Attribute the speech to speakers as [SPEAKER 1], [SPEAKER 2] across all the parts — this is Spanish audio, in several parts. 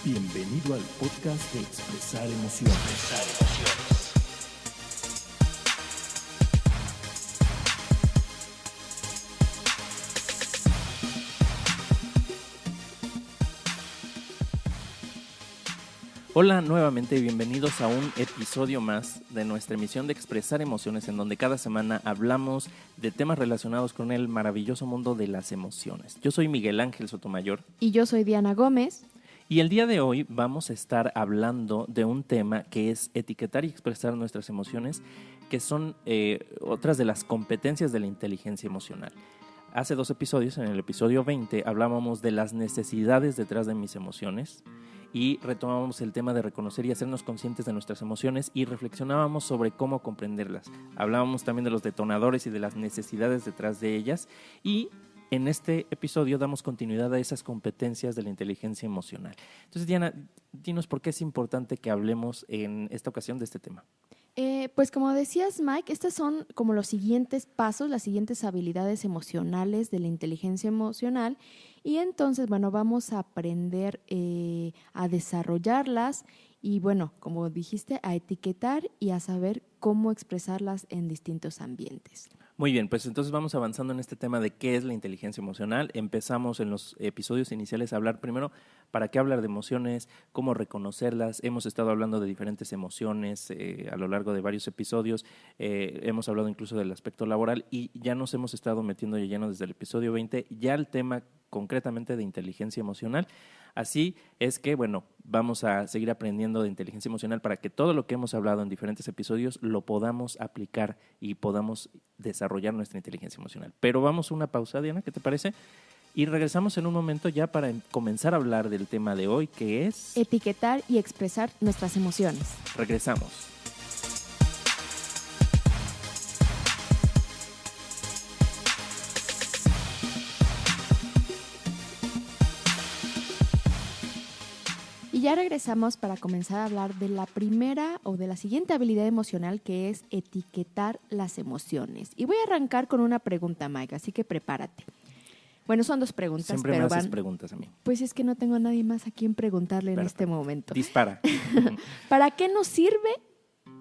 [SPEAKER 1] Bienvenido al podcast de Expresar Emociones. Hola nuevamente y bienvenidos a un episodio más de nuestra emisión de Expresar Emociones, en donde cada semana hablamos de temas relacionados con el maravilloso mundo de las emociones. Yo soy Miguel Ángel Sotomayor.
[SPEAKER 2] Y yo soy Diana Gómez.
[SPEAKER 1] Y el día de hoy vamos a estar hablando de un tema que es etiquetar y expresar nuestras emociones, que son otras de las competencias de la inteligencia emocional. Hace 2 episodios, en el episodio 20, hablábamos de las necesidades detrás de mis emociones y retomábamos el tema de reconocer y hacernos conscientes de nuestras emociones y reflexionábamos sobre cómo comprenderlas. Hablábamos también de los detonadores y de las necesidades detrás de ellas, y en este episodio damos continuidad a esas competencias de la inteligencia emocional. Entonces, Diana, dinos por qué es importante que hablemos en esta ocasión de este tema.
[SPEAKER 2] Pues como decías, Mike, estos son como los siguientes pasos, las siguientes habilidades emocionales de la inteligencia emocional, y entonces, bueno, vamos a aprender a desarrollarlas y, bueno, como dijiste, a etiquetar y a saber cómo expresarlas en distintos ambientes.
[SPEAKER 1] Muy bien, pues entonces vamos avanzando en este tema de qué es la inteligencia emocional. Empezamos en los episodios iniciales a hablar primero para qué hablar de emociones, cómo reconocerlas. Hemos estado hablando de diferentes emociones a lo largo de varios episodios. Hemos hablado incluso del aspecto laboral y ya nos hemos estado metiendo de lleno desde el episodio 20 ya el tema concretamente de inteligencia emocional. Así es que, bueno, vamos a seguir aprendiendo de inteligencia emocional para que todo lo que hemos hablado en diferentes episodios lo podamos aplicar y podamos desarrollar nuestra inteligencia emocional. Pero vamos a una pausa, Diana, ¿qué te parece? Y regresamos en un momento ya para comenzar a hablar del tema de hoy, que es
[SPEAKER 2] etiquetar y expresar nuestras emociones.
[SPEAKER 1] Regresamos.
[SPEAKER 2] Y ya regresamos para comenzar a hablar de la primera o de la siguiente habilidad emocional, que es etiquetar las emociones. Y voy a arrancar con una pregunta, Mike, así que prepárate. Bueno, son 2 preguntas,
[SPEAKER 1] Siempre
[SPEAKER 2] pero
[SPEAKER 1] me haces preguntas a mí.
[SPEAKER 2] Pues es que no tengo a nadie más a quien preguntarle
[SPEAKER 1] Perfecto.
[SPEAKER 2] en este momento.
[SPEAKER 1] Dispara.
[SPEAKER 2] ¿Para qué nos sirve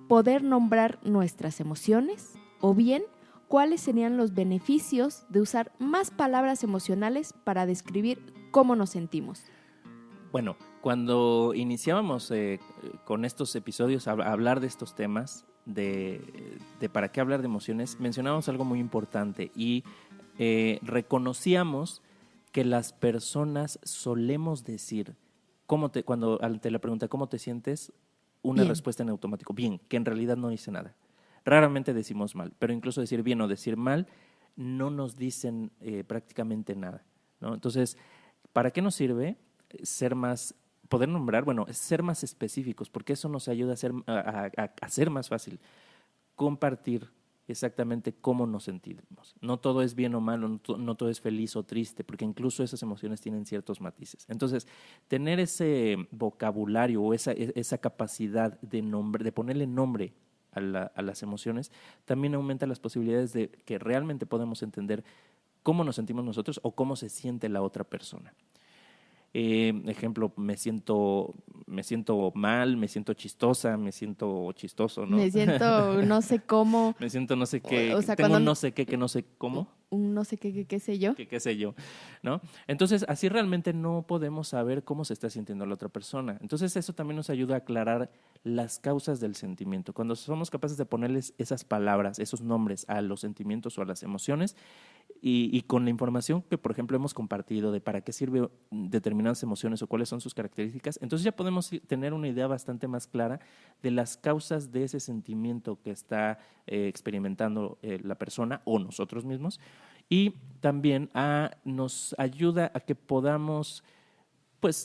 [SPEAKER 2] poder nombrar nuestras emociones? O bien, ¿cuáles serían los beneficios de usar más palabras emocionales para describir cómo nos sentimos?
[SPEAKER 1] Bueno, cuando iniciábamos con estos episodios a hablar de estos temas, de para qué hablar de emociones, mencionábamos algo muy importante y reconocíamos que las personas solemos decir, cuando ante la pregunta ¿cómo te sientes? Una
[SPEAKER 2] Bien.
[SPEAKER 1] respuesta en automático, bien, que en realidad no dice nada. Raramente decimos mal, pero incluso decir bien o decir mal no nos dicen prácticamente nada, ¿no? Entonces, ¿para qué nos sirve poder nombrar, ser más específicos? Porque eso nos ayuda a hacer más fácil compartir exactamente cómo nos sentimos. No todo es bien o malo, no todo es feliz o triste, porque incluso esas emociones tienen ciertos matices. Entonces, tener ese vocabulario o esa capacidad de ponerle nombre a las emociones también aumenta las posibilidades de que realmente podamos entender cómo nos sentimos nosotros o cómo se siente la otra persona. Ejemplo, me siento mal, me siento chistosa, me siento chistoso, ¿no?
[SPEAKER 2] Me siento no sé cómo.
[SPEAKER 1] Me siento no sé qué,
[SPEAKER 2] O sea,
[SPEAKER 1] tengo
[SPEAKER 2] cuando
[SPEAKER 1] un no sé qué que no sé cómo.
[SPEAKER 2] Un no sé qué sé yo.
[SPEAKER 1] Qué sé yo, ¿no? Entonces, así realmente no podemos saber cómo se está sintiendo la otra persona. Entonces, eso también nos ayuda a aclarar las causas del sentimiento. Cuando somos capaces de ponerles esas palabras, esos nombres a los sentimientos o a las emociones, y con la información que, por ejemplo, hemos compartido de para qué sirven determinadas emociones o cuáles son sus características, entonces ya podemos tener una idea bastante más clara de las causas de ese sentimiento que está experimentando la persona o nosotros mismos. Y también nos ayuda a que podamos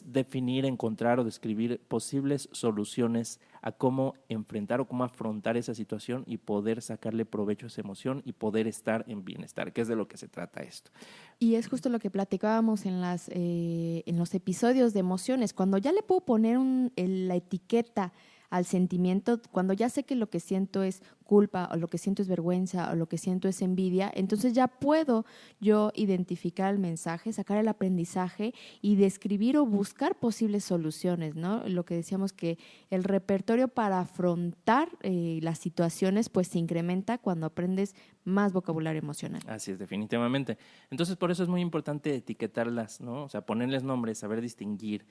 [SPEAKER 1] definir, encontrar o describir posibles soluciones a cómo enfrentar o cómo afrontar esa situación y poder sacarle provecho a esa emoción y poder estar en bienestar, que es de lo que se trata esto.
[SPEAKER 2] Y es justo lo que platicábamos en los episodios de emociones. Cuando ya le puedo poner la etiqueta al sentimiento, cuando ya sé que lo que siento es culpa o lo que siento es vergüenza o lo que siento es envidia, entonces ya puedo yo identificar el mensaje, sacar el aprendizaje y describir o buscar posibles soluciones, ¿no? Lo que decíamos que el repertorio para afrontar las situaciones pues se incrementa cuando aprendes más vocabulario emocional.
[SPEAKER 1] Así es, definitivamente. Entonces, por eso es muy importante etiquetarlas, ¿no? O sea, ponerles nombres, saber distinguir,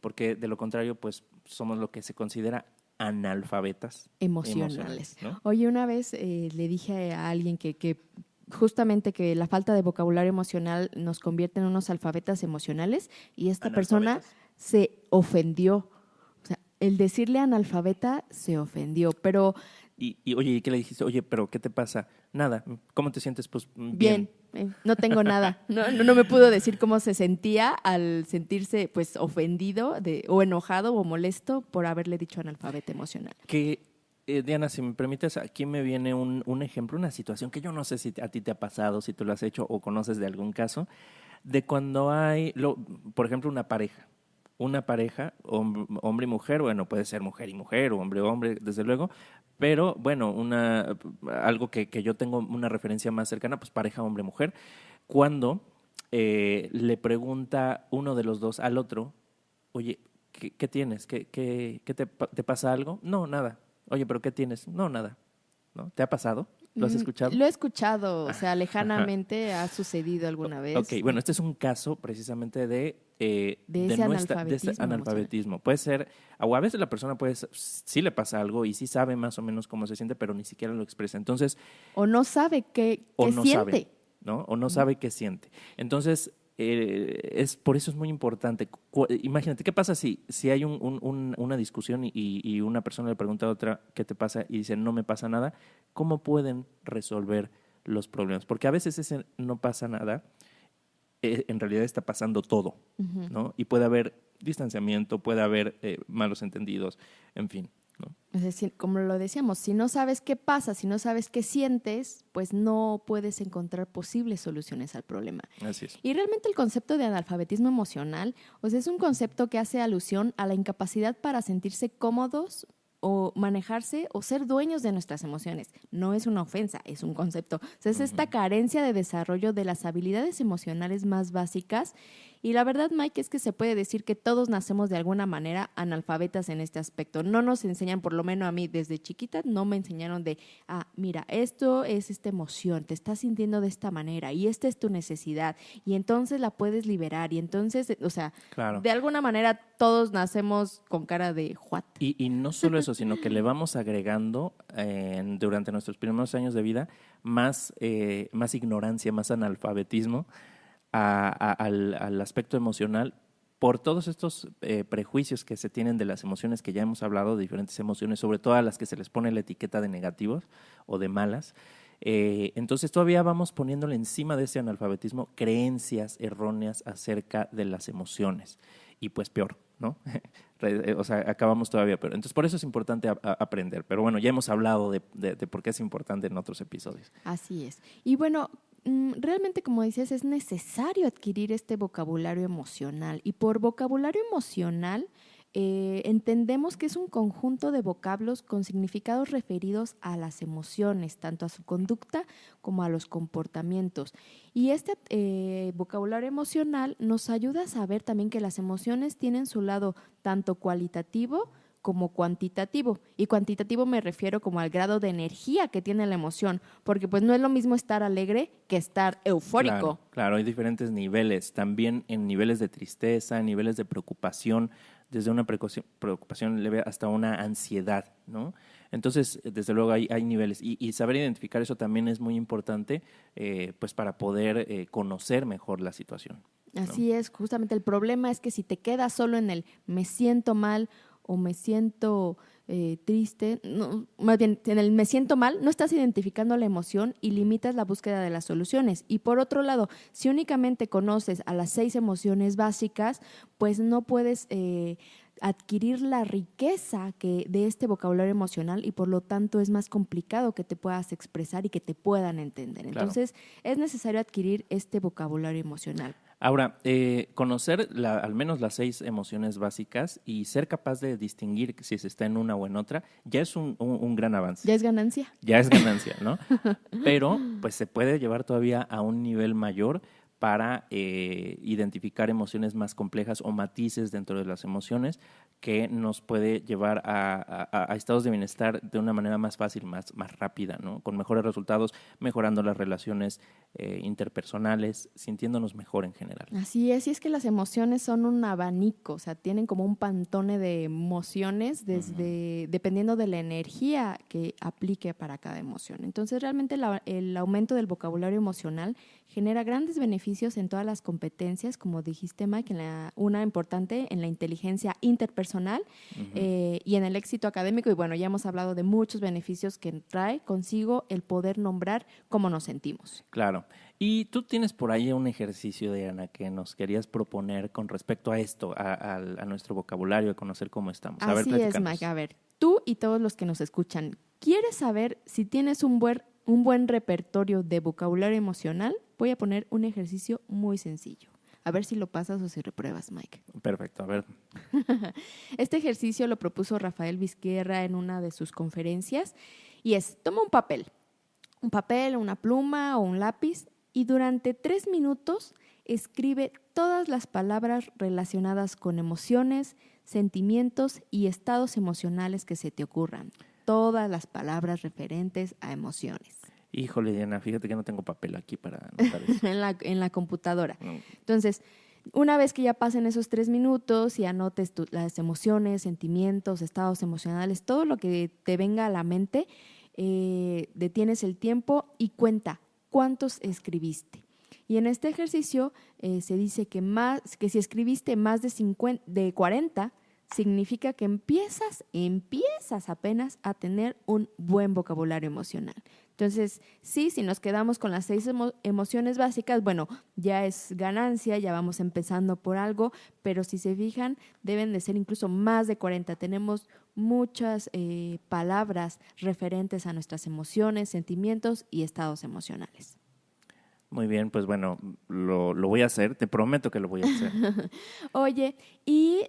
[SPEAKER 1] porque de lo contrario, pues somos lo que se considera analfabetas
[SPEAKER 2] Emocionales.
[SPEAKER 1] ¿no?
[SPEAKER 2] Oye, una vez le dije a alguien que justamente que la falta de vocabulario emocional nos convierte en unos alfabetas emocionales y esta persona
[SPEAKER 1] Analfabetas.
[SPEAKER 2] se ofendió. O sea, el decirle analfabeta se ofendió, pero
[SPEAKER 1] Oye, ¿y qué le dijiste? Oye, pero ¿qué te pasa? Nada. ¿Cómo te sientes? Pues
[SPEAKER 2] bien, no tengo nada. No me pudo decir cómo se sentía al sentirse pues ofendido o enojado o molesto por haberle dicho analfabeta emocional.
[SPEAKER 1] Que, Diana, si me permites, aquí me viene un ejemplo, una situación que yo no sé si a ti te ha pasado, si tú lo has hecho o conoces de algún caso, de cuando hay, por ejemplo, una pareja, hombre y mujer, bueno, puede ser mujer y mujer, o hombre, desde luego, pero bueno, algo que yo tengo una referencia más cercana, pues pareja hombre-mujer, cuando le pregunta uno de los dos al otro, oye, ¿qué tienes? ¿Te pasa algo? No, nada. Oye, ¿pero qué tienes? No, nada. ¿No? ¿Te ha pasado? ¿Lo has escuchado?
[SPEAKER 2] Lo he escuchado, o sea,
[SPEAKER 1] Ajá.
[SPEAKER 2] lejanamente ha sucedido alguna vez.
[SPEAKER 1] Ok, bueno, este es un caso precisamente de
[SPEAKER 2] ese
[SPEAKER 1] de ese analfabetismo. Puede ser, o a veces la persona sí le pasa algo y sí sabe más o menos cómo se siente, pero ni siquiera lo expresa. Entonces,
[SPEAKER 2] o no sabe qué
[SPEAKER 1] no
[SPEAKER 2] siente.
[SPEAKER 1] Sabe, ¿no? O no sabe qué siente. Entonces, por eso es muy importante. Imagínate, ¿qué pasa si hay una discusión y una persona le pregunta a otra qué te pasa y dice no me pasa nada? ¿Cómo pueden resolver los problemas? Porque a veces ese no pasa nada, en realidad está pasando todo, ¿no? Y puede haber distanciamiento, puede haber malos entendidos, en fin, ¿no?
[SPEAKER 2] Es decir, como lo decíamos, si no sabes qué pasa, si no sabes qué sientes, pues no puedes encontrar posibles soluciones al problema.
[SPEAKER 1] Así es.
[SPEAKER 2] Y realmente el concepto de analfabetismo emocional, o sea, es un concepto que hace alusión a la incapacidad para sentirse cómodos o manejarse o ser dueños de nuestras emociones. No es una ofensa, es un concepto. O sea, es esta carencia de desarrollo de las habilidades emocionales más básicas. Y la verdad, Mike, es que se puede decir que todos nacemos de alguna manera analfabetas en este aspecto. No nos enseñan, por lo menos a mí desde chiquita, no me enseñaron mira, esto es esta emoción, te estás sintiendo de esta manera y esta es tu necesidad y entonces la puedes liberar y entonces, o sea,
[SPEAKER 1] claro.
[SPEAKER 2] De alguna manera todos nacemos con cara de what.
[SPEAKER 1] Y no solo eso, sino que le vamos agregando durante nuestros primeros años de vida más ignorancia, más analfabetismo al aspecto emocional por todos estos prejuicios que se tienen de las emociones que ya hemos hablado, de diferentes emociones, sobre todo a las que se les pone la etiqueta de negativos o de malas. Entonces todavía vamos poniéndole encima de ese analfabetismo creencias erróneas acerca de las emociones. Y pues peor, ¿no? O sea, acabamos todavía peor. Entonces por eso es importante aprender. Pero bueno, ya hemos hablado de por qué es importante en otros episodios.
[SPEAKER 2] Así es. Y bueno, realmente, como dices, es necesario adquirir este vocabulario emocional. Y por vocabulario emocional entendemos que es un conjunto de vocablos con significados referidos a las emociones, tanto a su conducta como a los comportamientos. Y este vocabulario emocional nos ayuda a saber también que las emociones tienen su lado tanto cualitativo como cuantitativo. Y cuantitativo me refiero como al grado de energía que tiene la emoción, porque pues no es lo mismo estar alegre que estar eufórico.
[SPEAKER 1] Claro, hay diferentes niveles, también en niveles de tristeza, en niveles de preocupación, desde una preocupación leve hasta una ansiedad, ¿no? Entonces, desde luego hay niveles y saber identificar eso también es muy importante pues para poder conocer mejor la situación, ¿no?
[SPEAKER 2] Así es, justamente el problema es que si te quedas solo en el me siento mal o me siento triste, no, más bien en el me siento mal, no estás identificando la emoción y limitas la búsqueda de las soluciones. Y por otro lado, si únicamente conoces a las 6 emociones básicas, pues no puedes adquirir la riqueza de este vocabulario emocional y por lo tanto es más complicado que te puedas expresar y que te puedan entender.
[SPEAKER 1] Claro.
[SPEAKER 2] Entonces es necesario adquirir este vocabulario emocional.
[SPEAKER 1] Ahora, conocer al menos las 6 emociones básicas y ser capaz de distinguir si se está en una o en otra, ya es un gran avance.
[SPEAKER 2] Ya es ganancia.
[SPEAKER 1] Ya es ganancia, ¿no? Pero pues se puede llevar todavía a un nivel mayor para identificar emociones más complejas o matices dentro de las emociones que nos puede llevar a estados de bienestar de una manera más fácil, más rápida, ¿no? Con mejores resultados, mejorando las relaciones interpersonales, sintiéndonos mejor en general.
[SPEAKER 2] Así es, y es que las emociones son un abanico, o sea, tienen como un pantone de emociones dependiendo de la energía que aplique para cada emoción. Entonces, realmente el aumento del vocabulario emocional genera grandes beneficios en todas las competencias, como dijiste, Mike, una importante en la inteligencia interpersonal y en el éxito académico. Y bueno, ya hemos hablado de muchos beneficios que trae consigo el poder nombrar cómo nos sentimos.
[SPEAKER 1] Claro. Y tú tienes por ahí un ejercicio, Diana, que nos querías proponer con respecto a esto, a nuestro vocabulario, a conocer cómo estamos. A ver,
[SPEAKER 2] Así
[SPEAKER 1] platícanos.
[SPEAKER 2] es, Mike. A ver, tú y todos los que nos escuchan, ¿quieres saber si tienes un buen repertorio de vocabulario emocional? Voy a poner un ejercicio muy sencillo. A ver si lo pasas o si repruebas, Mike.
[SPEAKER 1] Perfecto, a ver.
[SPEAKER 2] Este ejercicio lo propuso Rafael Vizquerra en una de sus conferencias y toma un papel, una pluma o un lápiz y durante 3 minutos escribe todas las palabras relacionadas con emociones, sentimientos y estados emocionales que se te ocurran. Todas las palabras referentes a emociones.
[SPEAKER 1] Híjole, Diana, fíjate que no tengo papel aquí para anotar eso.
[SPEAKER 2] en la computadora. Entonces, una vez que ya pasen esos 3 minutos y anotes las emociones, sentimientos, estados emocionales, todo lo que te venga a la mente, detienes el tiempo y cuenta cuántos escribiste. Y en este ejercicio se dice que si escribiste más de 40, significa que empiezas apenas a tener un buen vocabulario emocional. Entonces, sí, si nos quedamos con las 6 emociones básicas, bueno, ya es ganancia, ya vamos empezando por algo, pero si se fijan, deben de ser incluso más de 40. Tenemos muchas palabras referentes a nuestras emociones, sentimientos y estados emocionales.
[SPEAKER 1] Muy bien, pues bueno, lo voy a hacer, te prometo que lo voy a hacer.
[SPEAKER 2] Oye, y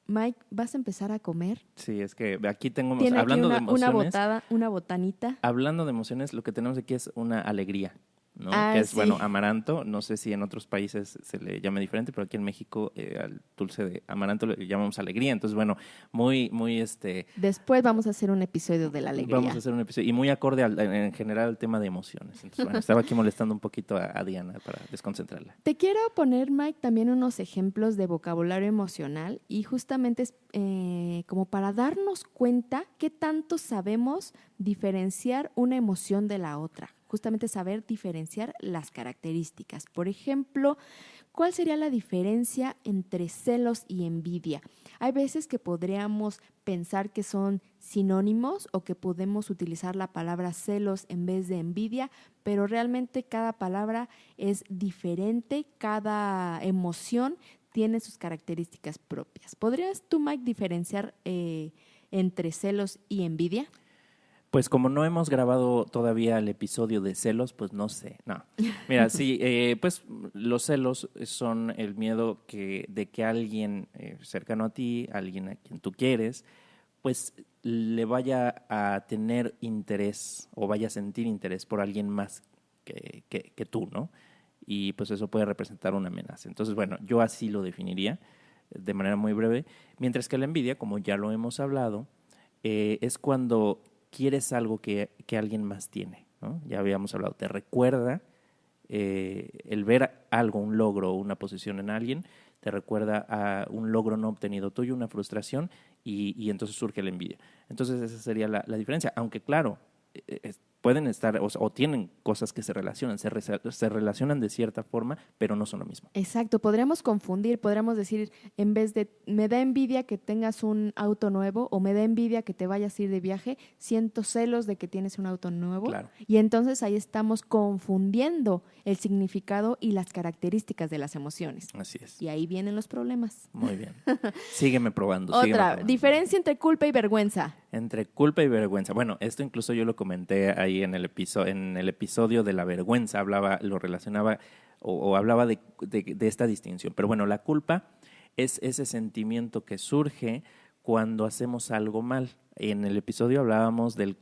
[SPEAKER 2] Mike, ¿vas a empezar a comer?
[SPEAKER 1] Sí, es que aquí tengo,
[SPEAKER 2] Tiene
[SPEAKER 1] hablando
[SPEAKER 2] aquí
[SPEAKER 1] de emociones,
[SPEAKER 2] una botanita.
[SPEAKER 1] hablando de emociones, lo que tenemos aquí es una alegría, ¿no?
[SPEAKER 2] Ah,
[SPEAKER 1] que es,
[SPEAKER 2] sí.
[SPEAKER 1] bueno, amaranto. No sé si en otros países se le llama diferente, pero aquí en México al dulce de amaranto le llamamos alegría. Entonces, bueno, muy
[SPEAKER 2] Después vamos a hacer un episodio de la alegría.
[SPEAKER 1] vamos a hacer un episodio y muy acorde en general al tema de emociones. Entonces, bueno, estaba aquí molestando un poquito a Diana para desconcentrarla.
[SPEAKER 2] Te quiero poner, Mike, también unos ejemplos de vocabulario emocional y justamente es como para darnos cuenta qué tanto sabemos diferenciar una emoción de la otra. Justamente saber diferenciar las características. Por ejemplo, ¿cuál sería la diferencia entre celos y envidia? Hay veces que podríamos pensar que son sinónimos o que podemos utilizar la palabra celos en vez de envidia, pero realmente cada palabra es diferente, cada emoción tiene sus características propias. ¿Podrías tú, Mike, diferenciar entre celos y envidia?
[SPEAKER 1] Pues como no hemos grabado todavía el episodio de celos, pues no sé, no. Mira, sí, pues los celos son el miedo de que alguien cercano a ti, alguien a quien tú quieres, pues le vaya a tener interés o vaya a sentir interés por alguien más que tú, ¿no? Y pues eso puede representar una amenaza. Entonces, bueno, yo así lo definiría de manera muy breve, mientras que la envidia, como ya lo hemos hablado, es cuando quieres algo que alguien más tiene, ¿no? Ya habíamos hablado, te recuerda el ver algo, un logro o una posición en alguien, te recuerda a un logro no obtenido tuyo, una frustración, y entonces surge la envidia. Entonces esa sería la diferencia, aunque claro, pueden estar o tienen cosas que se relacionan, se relacionan de cierta forma, pero no son lo mismo.
[SPEAKER 2] Exacto, podríamos confundir, podríamos decir, en vez de me da envidia que tengas un auto nuevo o me da envidia que te vayas a ir de viaje, siento celos de que tienes un auto nuevo.
[SPEAKER 1] Claro.
[SPEAKER 2] Y entonces ahí estamos confundiendo el significado y las características de las emociones.
[SPEAKER 1] Así es.
[SPEAKER 2] Y ahí vienen los problemas.
[SPEAKER 1] Muy bien. Sígueme probando. sígueme
[SPEAKER 2] Otra,
[SPEAKER 1] probando.
[SPEAKER 2] diferencia entre culpa y vergüenza.
[SPEAKER 1] Entre culpa y vergüenza. Bueno, esto incluso yo lo comenté ahí en el episodio de la vergüenza, lo relacionaba o hablaba de esta distinción. Pero bueno, la culpa es ese sentimiento que surge cuando hacemos algo mal. En el episodio hablábamos de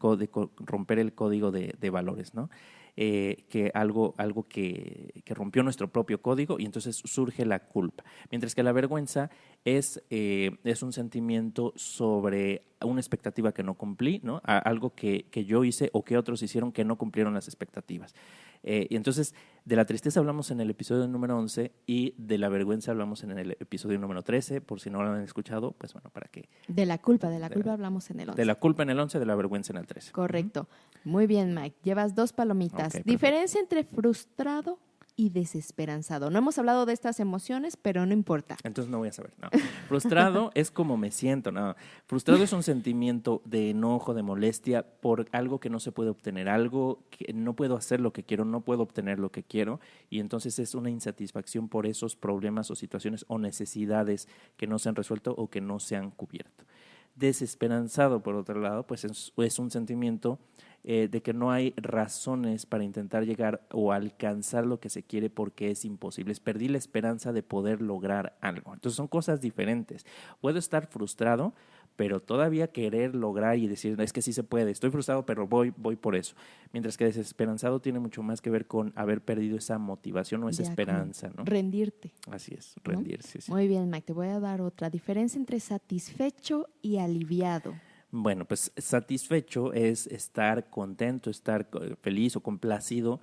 [SPEAKER 1] romper el código de valores, ¿no? Que algo que rompió nuestro propio código y entonces surge la culpa. Mientras que la vergüenza es un sentimiento sobre una expectativa que no cumplí, ¿no? Algo que yo hice o que otros hicieron que no cumplieron las expectativas. Y entonces, de la tristeza hablamos en el episodio número 11 y de la vergüenza hablamos en el episodio número 13. Por si no lo han escuchado, pues bueno, para que...
[SPEAKER 2] De la culpa hablamos en el 11.
[SPEAKER 1] De la culpa en el 11, de la vergüenza en el 13.
[SPEAKER 2] Correcto. Muy bien, Mike. Llevas 2 palomitas.
[SPEAKER 1] Ok,
[SPEAKER 2] Diferencia entre frustrado y desesperanzado. No hemos hablado de estas emociones, pero no importa.
[SPEAKER 1] Entonces no voy a saber. No. Frustrado es como me siento. No. Frustrado es un sentimiento de enojo, de molestia por algo que no se puede obtener, algo que no puedo hacer lo que quiero, no puedo obtener lo que quiero, y entonces es una insatisfacción por esos problemas o situaciones o necesidades que no se han resuelto o que no se han cubierto. Desesperanzado, por otro lado, pues es un sentimiento de que no hay razones para intentar llegar o alcanzar lo que se quiere porque es imposible. Perdí la esperanza de poder lograr algo. Entonces son cosas diferentes. Puedo estar frustrado, pero todavía querer lograr y decir, es que sí se puede, estoy frustrado, pero voy por eso. Mientras que desesperanzado tiene mucho más que ver con haber perdido esa motivación o esa esperanza, ¿no?
[SPEAKER 2] Rendirte.
[SPEAKER 1] Así es, rendirse.
[SPEAKER 2] ¿No?
[SPEAKER 1] Sí.
[SPEAKER 2] Muy bien, Mike, te voy a dar otra. Diferencia entre satisfecho y aliviado.
[SPEAKER 1] Bueno, pues satisfecho es estar contento, estar feliz o complacido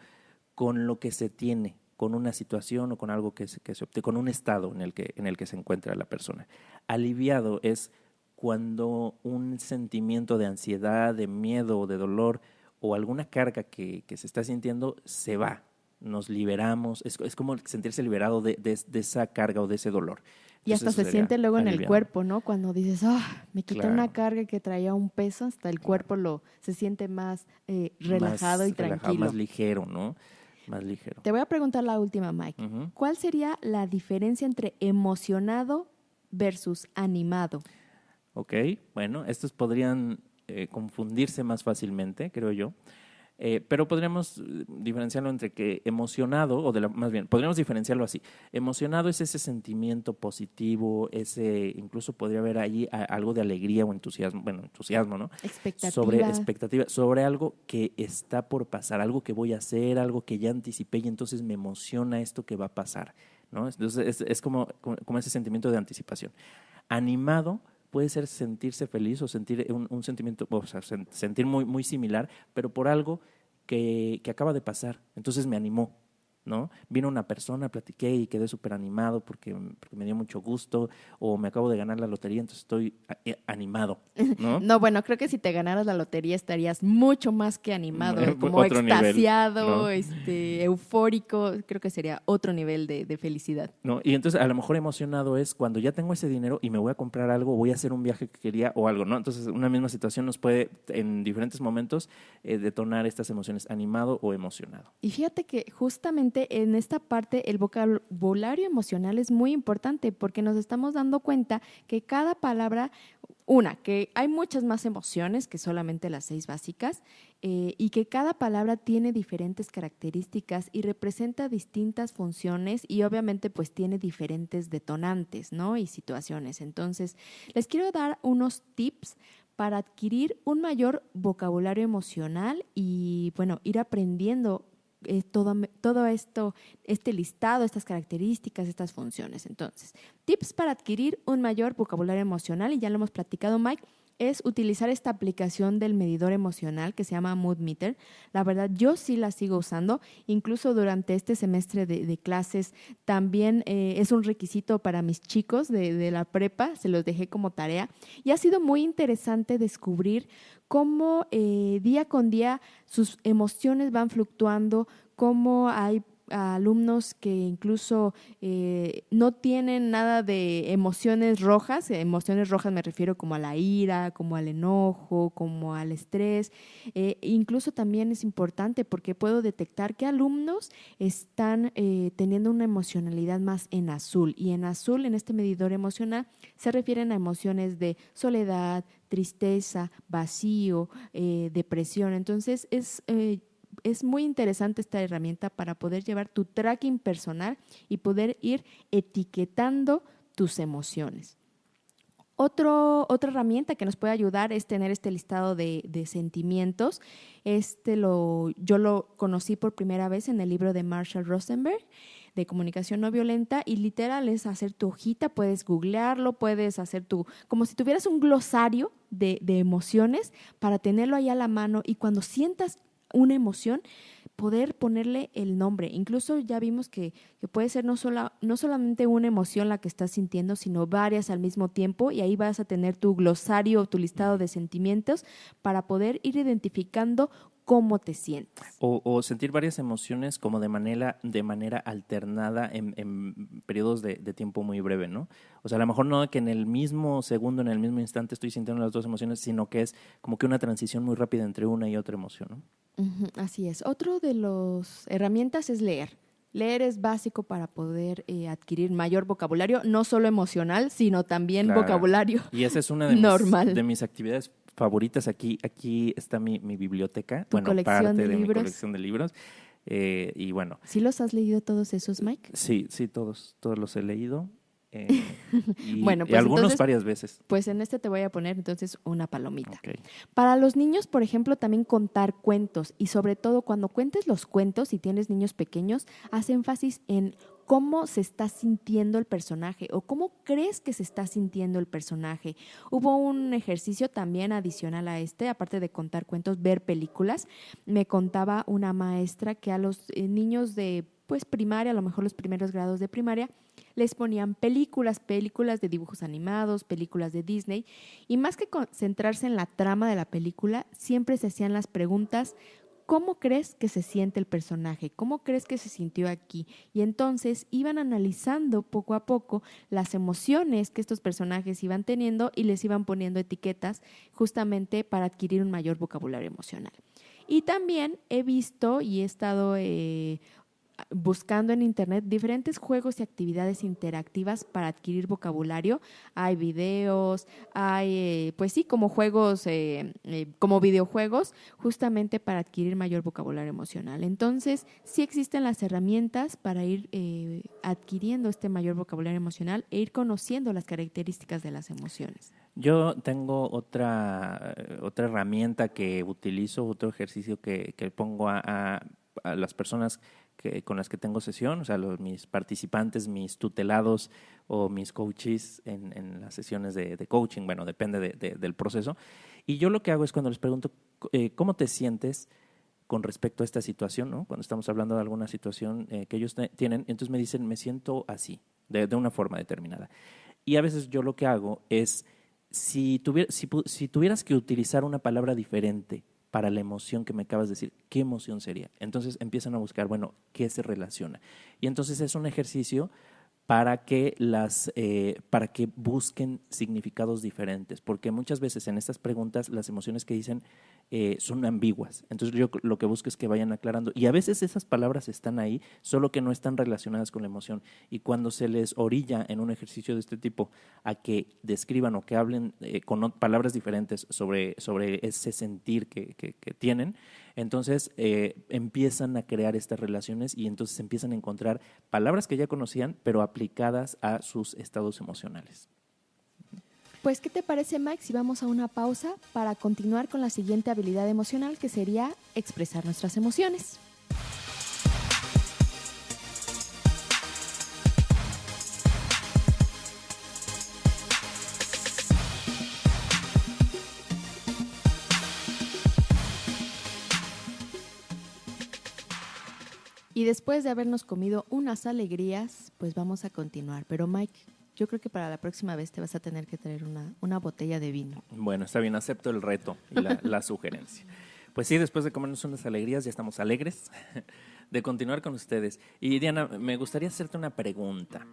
[SPEAKER 1] con lo que se tiene, con una situación o con algo que se obtiene, con un estado en el que se encuentra la persona. Aliviado es cuando un sentimiento de ansiedad, de miedo o de dolor o alguna carga que se está sintiendo se va, nos liberamos, es como sentirse liberado de esa carga o de ese dolor.
[SPEAKER 2] Y hasta se siente luego en el cuerpo, ¿no? Cuando dices, me quité
[SPEAKER 1] Claro.
[SPEAKER 2] una carga que traía un peso, hasta el cuerpo se siente más relajado y tranquilo.
[SPEAKER 1] Más ligero, ¿no? Más ligero.
[SPEAKER 2] Te voy a preguntar la última, Mike.
[SPEAKER 1] Uh-huh.
[SPEAKER 2] ¿Cuál sería la diferencia entre emocionado versus animado?
[SPEAKER 1] Ok, bueno, estos podrían confundirse más fácilmente, creo yo. Pero podríamos diferenciarlo entre que emocionado, más bien, podríamos diferenciarlo así. Emocionado es ese sentimiento positivo, incluso podría haber ahí algo de alegría o entusiasmo, ¿no?
[SPEAKER 2] Expectativa.
[SPEAKER 1] Sobre algo que está por pasar, algo que voy a hacer, algo que ya anticipé y entonces me emociona esto que va a pasar, ¿no? Entonces es como ese sentimiento de anticipación. Animado puede ser sentirse feliz o sentir un sentimiento, o sea, sentir muy, muy similar, pero por algo que acaba de pasar. Entonces me animó, ¿no? Vino una persona, platiqué y quedé súper animado porque me dio mucho gusto, o me acabo de ganar la lotería, entonces estoy animado, ¿no?
[SPEAKER 2] No, bueno, creo que si te ganaras la lotería estarías mucho más que animado, como
[SPEAKER 1] otro
[SPEAKER 2] extasiado,
[SPEAKER 1] nivel, ¿no?
[SPEAKER 2] Eufórico, creo que sería otro nivel de felicidad.
[SPEAKER 1] ¿No? Y entonces a lo mejor emocionado es cuando ya tengo ese dinero y me voy a comprar algo, voy a hacer un viaje que quería o algo, ¿no? Entonces una misma situación nos puede en diferentes momentos detonar estas emociones, animado o emocionado.
[SPEAKER 2] Y fíjate que justamente en esta parte el vocabulario emocional es muy importante porque nos estamos dando cuenta que cada palabra, que hay muchas más emociones que solamente las 6 básicas y que cada palabra tiene diferentes características y representa distintas funciones y obviamente pues tiene diferentes detonantes, ¿no? Y situaciones. Entonces, les quiero dar unos tips para adquirir un mayor vocabulario emocional y, bueno, ir aprendiendo todo esto, este listado, estas características, estas funciones. Entonces, tips para adquirir un mayor vocabulario emocional, y ya lo hemos platicado, Mike. es utilizar esta aplicación del medidor emocional que se llama Mood Meter. La verdad, yo sí la sigo usando, incluso durante este semestre de clases también es un requisito para mis chicos de la prepa, se los dejé como tarea y ha sido muy interesante descubrir cómo día con día sus emociones van fluctuando, cómo hay alumnos que incluso no tienen nada de emociones rojas. Emociones rojas me refiero como a la ira, como al enojo, como al estrés. Incluso también es importante porque puedo detectar qué alumnos están teniendo una emocionalidad más en azul. Y en azul, en este medidor emocional, se refieren a emociones de soledad, tristeza, vacío, depresión. Entonces es muy interesante esta herramienta para poder llevar tu tracking personal y poder ir etiquetando tus emociones. Otra herramienta que nos puede ayudar es tener este listado de sentimientos. Yo lo conocí por primera vez en el libro de Marshall Rosenberg, de comunicación no violenta, y literal es hacer tu hojita, puedes googlearlo, puedes hacer como si tuvieras un glosario de emociones para tenerlo ahí a la mano y cuando sientas una emoción, poder ponerle el nombre. Incluso ya vimos que puede ser no solamente una emoción la que estás sintiendo, sino varias al mismo tiempo, y ahí vas a tener tu glosario, tu listado de sentimientos para poder ir identificando cómo te sientes.
[SPEAKER 1] O sentir varias emociones como de manera alternada en periodos de tiempo muy breve, ¿no? O sea, a lo mejor no que en el mismo segundo, en el mismo instante estoy sintiendo las dos emociones, sino que es como que una transición muy rápida entre una y otra emoción, ¿no?
[SPEAKER 2] Así es. Otro de las herramientas es leer. Leer es básico para poder adquirir mayor vocabulario, no solo emocional, sino también
[SPEAKER 1] Claro.
[SPEAKER 2] vocabulario
[SPEAKER 1] Y esa es una
[SPEAKER 2] normal.
[SPEAKER 1] de mis actividades favoritas. Aquí está mi biblioteca,
[SPEAKER 2] colección
[SPEAKER 1] parte
[SPEAKER 2] de
[SPEAKER 1] mi
[SPEAKER 2] libros.
[SPEAKER 1] colección de libros. Y bueno.
[SPEAKER 2] ¿Sí los has leído todos esos, Mike?
[SPEAKER 1] Sí, todos los he leído.
[SPEAKER 2] Bueno,
[SPEAKER 1] y
[SPEAKER 2] pues
[SPEAKER 1] algunos
[SPEAKER 2] entonces,
[SPEAKER 1] varias veces.
[SPEAKER 2] Pues en este te voy a poner entonces una palomita.
[SPEAKER 1] Okay.
[SPEAKER 2] Para los niños, por ejemplo, también contar cuentos, y sobre todo cuando cuentes los cuentos, si tienes niños pequeños, haz énfasis en cómo se está sintiendo el personaje o cómo crees que se está sintiendo el personaje. Hubo un ejercicio también adicional a aparte de contar cuentos, ver películas. Me contaba una maestra que a los niños de primaria, a lo mejor los primeros grados de primaria, les ponían películas de dibujos animados, películas de Disney, y más que concentrarse en la trama de la película, siempre se hacían las preguntas: ¿cómo crees que se siente el personaje? ¿Cómo crees que se sintió aquí? Y entonces iban analizando poco a poco las emociones que estos personajes iban teniendo y les iban poniendo etiquetas justamente para adquirir un mayor vocabulario emocional. Y también he visto y he estado buscando en internet diferentes juegos y actividades interactivas para adquirir vocabulario. Hay videos, hay como juegos, como videojuegos, justamente para adquirir mayor vocabulario emocional. Entonces, sí existen las herramientas para ir adquiriendo este mayor vocabulario emocional e ir conociendo las características de las emociones.
[SPEAKER 1] Yo tengo otra herramienta que utilizo, otro ejercicio que pongo a las personas con las que tengo sesión, o sea, mis participantes, mis tutelados o mis coaches en las sesiones de coaching, bueno, depende del proceso. Y yo lo que hago es cuando les pregunto, ¿cómo te sientes con respecto a esta situación, ¿no? Cuando estamos hablando de alguna situación que ellos tienen, entonces me dicen, me siento así, de una forma determinada. Y a veces yo lo que hago es, si tuvieras que utilizar una palabra diferente para la emoción que me acabas de decir, ¿qué emoción sería? Entonces empiezan a buscar, bueno, ¿qué se relaciona? Y entonces es un ejercicio para que busquen significados diferentes, porque muchas veces en estas preguntas las emociones que dicen son ambiguas. Entonces yo lo que busco es que vayan aclarando, y a veces esas palabras están ahí, solo que no están relacionadas con la emoción, y cuando se les orilla en un ejercicio de este tipo a que describan o que hablen con palabras diferentes sobre ese sentir que tienen, entonces empiezan a crear estas relaciones y entonces empiezan a encontrar palabras que ya conocían, pero aplicadas a sus estados emocionales.
[SPEAKER 2] Pues, ¿qué te parece, Mike, si vamos a una pausa para continuar con la siguiente habilidad emocional, que sería expresar nuestras emociones? Y después de habernos comido unas alegrías, pues vamos a continuar. Pero Mike, yo creo que para la próxima vez te vas a tener que traer una botella de vino.
[SPEAKER 1] Bueno, está bien, acepto el reto y la sugerencia. Pues sí, después de comernos unas alegrías, ya estamos alegres de continuar con ustedes. Y Diana, me gustaría hacerte una pregunta.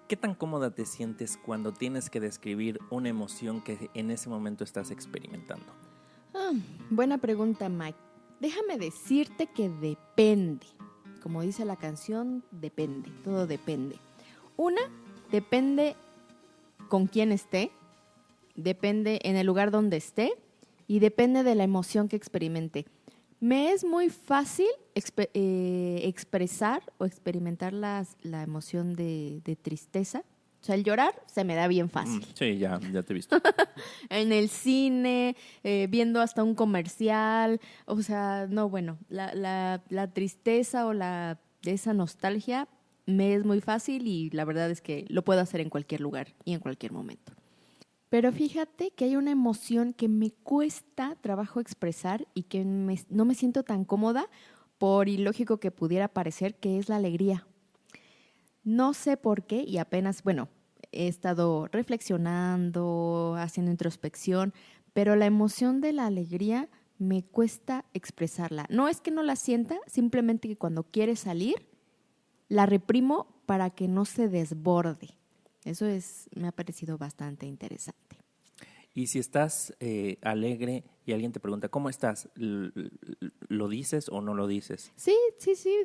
[SPEAKER 1] ¿Qué tan cómoda te sientes cuando tienes que describir una emoción que en ese momento estás experimentando?
[SPEAKER 2] Buena pregunta, Mike. Déjame decirte que depende. Como dice la canción, depende, todo depende. Una, depende con quién esté, depende en el lugar donde esté y depende de la emoción que experimente. Me es muy fácil expresar o experimentar la emoción de tristeza. O sea, el llorar se me da bien fácil.
[SPEAKER 1] Sí, ya te he visto.
[SPEAKER 2] En el cine, viendo hasta un comercial. O sea, no, bueno, la tristeza o de esa nostalgia me es muy fácil y la verdad es que lo puedo hacer en cualquier lugar y en cualquier momento. Pero fíjate que hay una emoción que me cuesta trabajo expresar y que no me siento tan cómoda, por ilógico que pudiera parecer, que es la alegría. No sé por qué y apenas, bueno, he estado reflexionando, haciendo introspección, pero la emoción de la alegría me cuesta expresarla. No es que no la sienta, simplemente que cuando quiere salir, la reprimo para que no se desborde. Eso me ha parecido bastante interesante.
[SPEAKER 1] Y si estás alegre y alguien te pregunta, ¿cómo estás? ¿Lo dices o no lo dices?
[SPEAKER 2] Sí,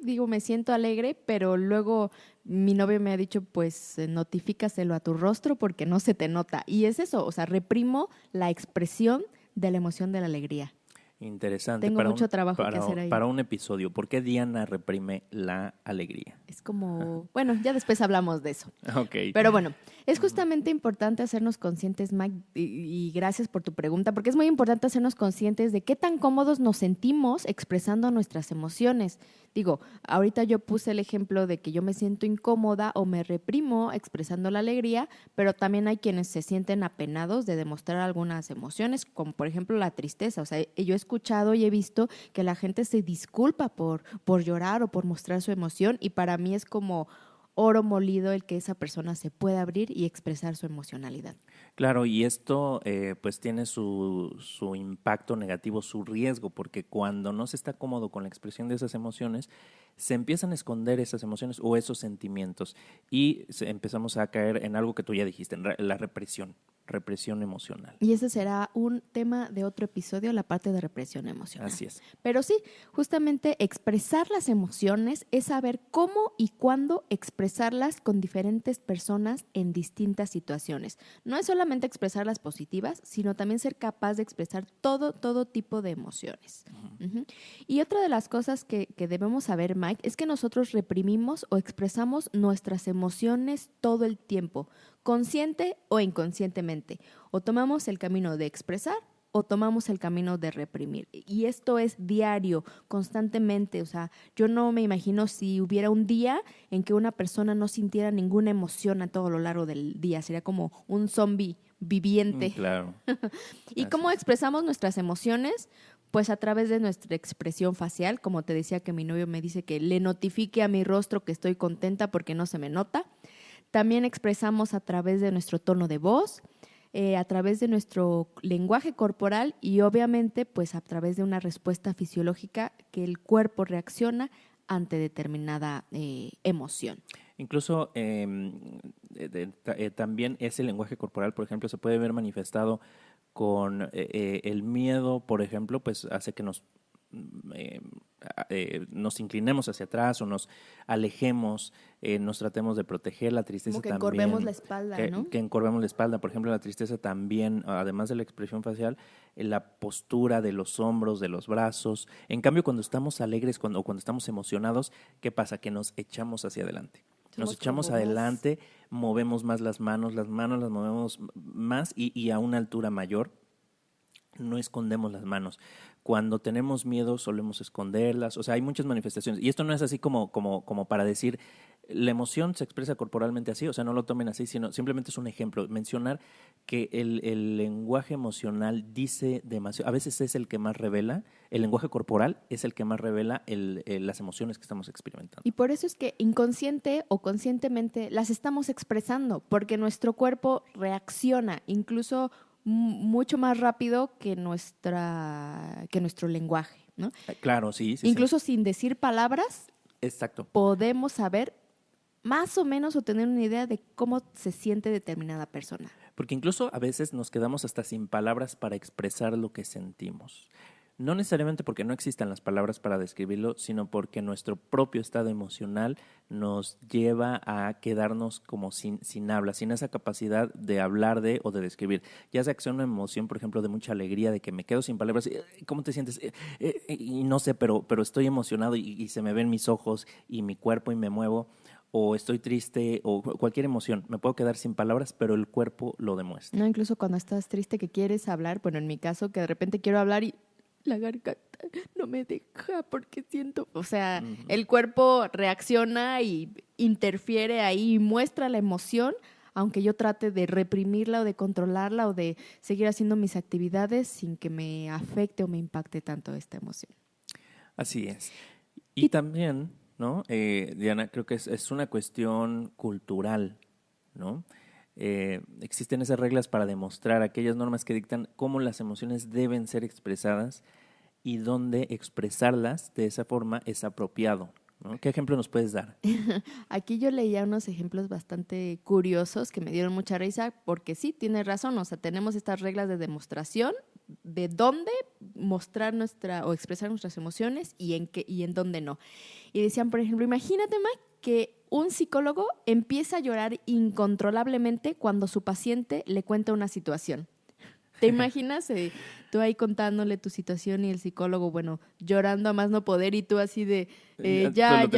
[SPEAKER 2] digo, me siento alegre, pero luego mi novio me ha dicho, pues notifícaselo a tu rostro porque no se te nota. Y es eso, o sea, reprimo la expresión de la emoción de la alegría.
[SPEAKER 1] Interesante.
[SPEAKER 2] Tengo mucho trabajo que hacer ahí.
[SPEAKER 1] Para un episodio, ¿por qué Diana reprime la alegría?
[SPEAKER 2] Es como, bueno, ya después hablamos de eso.
[SPEAKER 1] Ok.
[SPEAKER 2] Pero bueno, es justamente importante hacernos conscientes, Mike, y gracias por tu pregunta, porque es muy importante hacernos conscientes de qué tan cómodos nos sentimos expresando nuestras emociones. Digo, ahorita yo puse el ejemplo de que yo me siento incómoda o me reprimo expresando la alegría, pero también hay quienes se sienten apenados de demostrar algunas emociones, como por ejemplo la tristeza. O sea, yo he escuchado y he visto que la gente se disculpa por llorar o por mostrar su emoción y para mí es como oro molido el que esa persona se pueda abrir y expresar su emocionalidad.
[SPEAKER 1] Claro, y esto pues tiene su impacto negativo, su riesgo, porque cuando no se está cómodo con la expresión de esas emociones, se empiezan a esconder esas emociones o esos sentimientos y empezamos a caer en algo que tú ya dijiste, en la represión emocional.
[SPEAKER 2] Y ese será un tema de otro episodio, la parte de represión emocional.
[SPEAKER 1] Así es.
[SPEAKER 2] Pero sí, justamente expresar las emociones es saber cómo y cuándo expresarlas con diferentes personas en distintas situaciones. No es solamente expresar las positivas, sino también ser capaz de expresar todo tipo de emociones. Uh-huh. Y otra de las cosas que debemos saber, Mike, es que nosotros reprimimos o expresamos nuestras emociones todo el tiempo, consciente o inconscientemente. O tomamos el camino de expresar o tomamos el camino de reprimir. Y esto es diario, constantemente. O sea, yo no me imagino si hubiera un día en que una persona no sintiera ninguna emoción a todo lo largo del día. Sería como un zombie viviente.
[SPEAKER 1] Claro.
[SPEAKER 2] ¿Y cómo expresamos nuestras emociones? Pues a través de nuestra expresión facial. Como te decía que mi novio me dice que le notifique a mi rostro que estoy contenta porque no se me nota. También expresamos a través de nuestro tono de voz, a través de nuestro lenguaje corporal y obviamente pues a través de una respuesta fisiológica que el cuerpo reacciona ante determinada emoción.
[SPEAKER 1] Incluso también ese lenguaje corporal, por ejemplo, se puede ver manifestado con el miedo, por ejemplo, pues hace que nos inclinemos hacia atrás o nos alejemos, nos tratemos de proteger. La tristeza
[SPEAKER 2] como que
[SPEAKER 1] también.
[SPEAKER 2] Encorvemos la espalda, ¿no?
[SPEAKER 1] Que encorvemos la espalda. Por ejemplo, la tristeza también, además de la expresión facial, la postura de los hombros, de los brazos. En cambio, cuando estamos alegres cuando estamos emocionados, ¿qué pasa? Que nos echamos hacia adelante. Nos echamos adelante, movemos más las manos las movemos más y a una altura mayor. No escondemos las manos. Cuando tenemos miedo solemos esconderlas. O sea, hay muchas manifestaciones. Y esto no es así como para decir la emoción se expresa corporalmente así, o sea, no lo tomen así, sino simplemente es un ejemplo. Mencionar que el lenguaje emocional dice demasiado, a veces es el que más revela, el lenguaje corporal es el que más revela las emociones que estamos experimentando.
[SPEAKER 2] Y por eso es que inconsciente o conscientemente las estamos expresando, porque nuestro cuerpo reacciona incluso mucho más rápido que nuestro lenguaje, ¿no?
[SPEAKER 1] Claro, sí.
[SPEAKER 2] Incluso sin decir palabras,
[SPEAKER 1] exacto.
[SPEAKER 2] podemos saber más o menos o tener una idea de cómo se siente determinada persona.
[SPEAKER 1] Porque incluso a veces nos quedamos hasta sin palabras para expresar lo que sentimos. No necesariamente porque no existan las palabras para describirlo, sino porque nuestro propio estado emocional nos lleva a quedarnos como sin habla, sin esa capacidad de hablar o de describir. Ya sea que sea una emoción, por ejemplo, de mucha alegría, de que me quedo sin palabras, ¿cómo te sientes? Y no sé, pero estoy emocionado y se me ven mis ojos y mi cuerpo y me muevo. O estoy triste, o cualquier emoción. Me puedo quedar sin palabras, pero el cuerpo lo demuestra.
[SPEAKER 2] No, incluso cuando estás triste que quieres hablar, bueno, en mi caso, que de repente quiero hablar y la garganta no me deja porque siento, o sea, el cuerpo reacciona y interfiere ahí y muestra la emoción, aunque yo trate de reprimirla o de controlarla o de seguir haciendo mis actividades sin que me afecte o me impacte tanto esta emoción.
[SPEAKER 1] Así es. Y también, ¿no? Diana, creo que es una cuestión cultural, ¿no? Existen esas reglas para demostrar aquellas normas que dictan cómo las emociones deben ser expresadas y dónde expresarlas de esa forma es apropiado, ¿no? ¿Qué ejemplo nos puedes dar?
[SPEAKER 2] Aquí yo leía unos ejemplos bastante curiosos que me dieron mucha risa porque sí, tienes razón, o sea, tenemos estas reglas de demostración de dónde mostrar o expresar nuestras emociones y en dónde no. Y decían, por ejemplo, imagínate, Mike, que un psicólogo empieza a llorar incontrolablemente cuando su paciente le cuenta una situación. ¿Te imaginas tú ahí contándole tu situación y el psicólogo, bueno, llorando a más no poder y tú así de ya,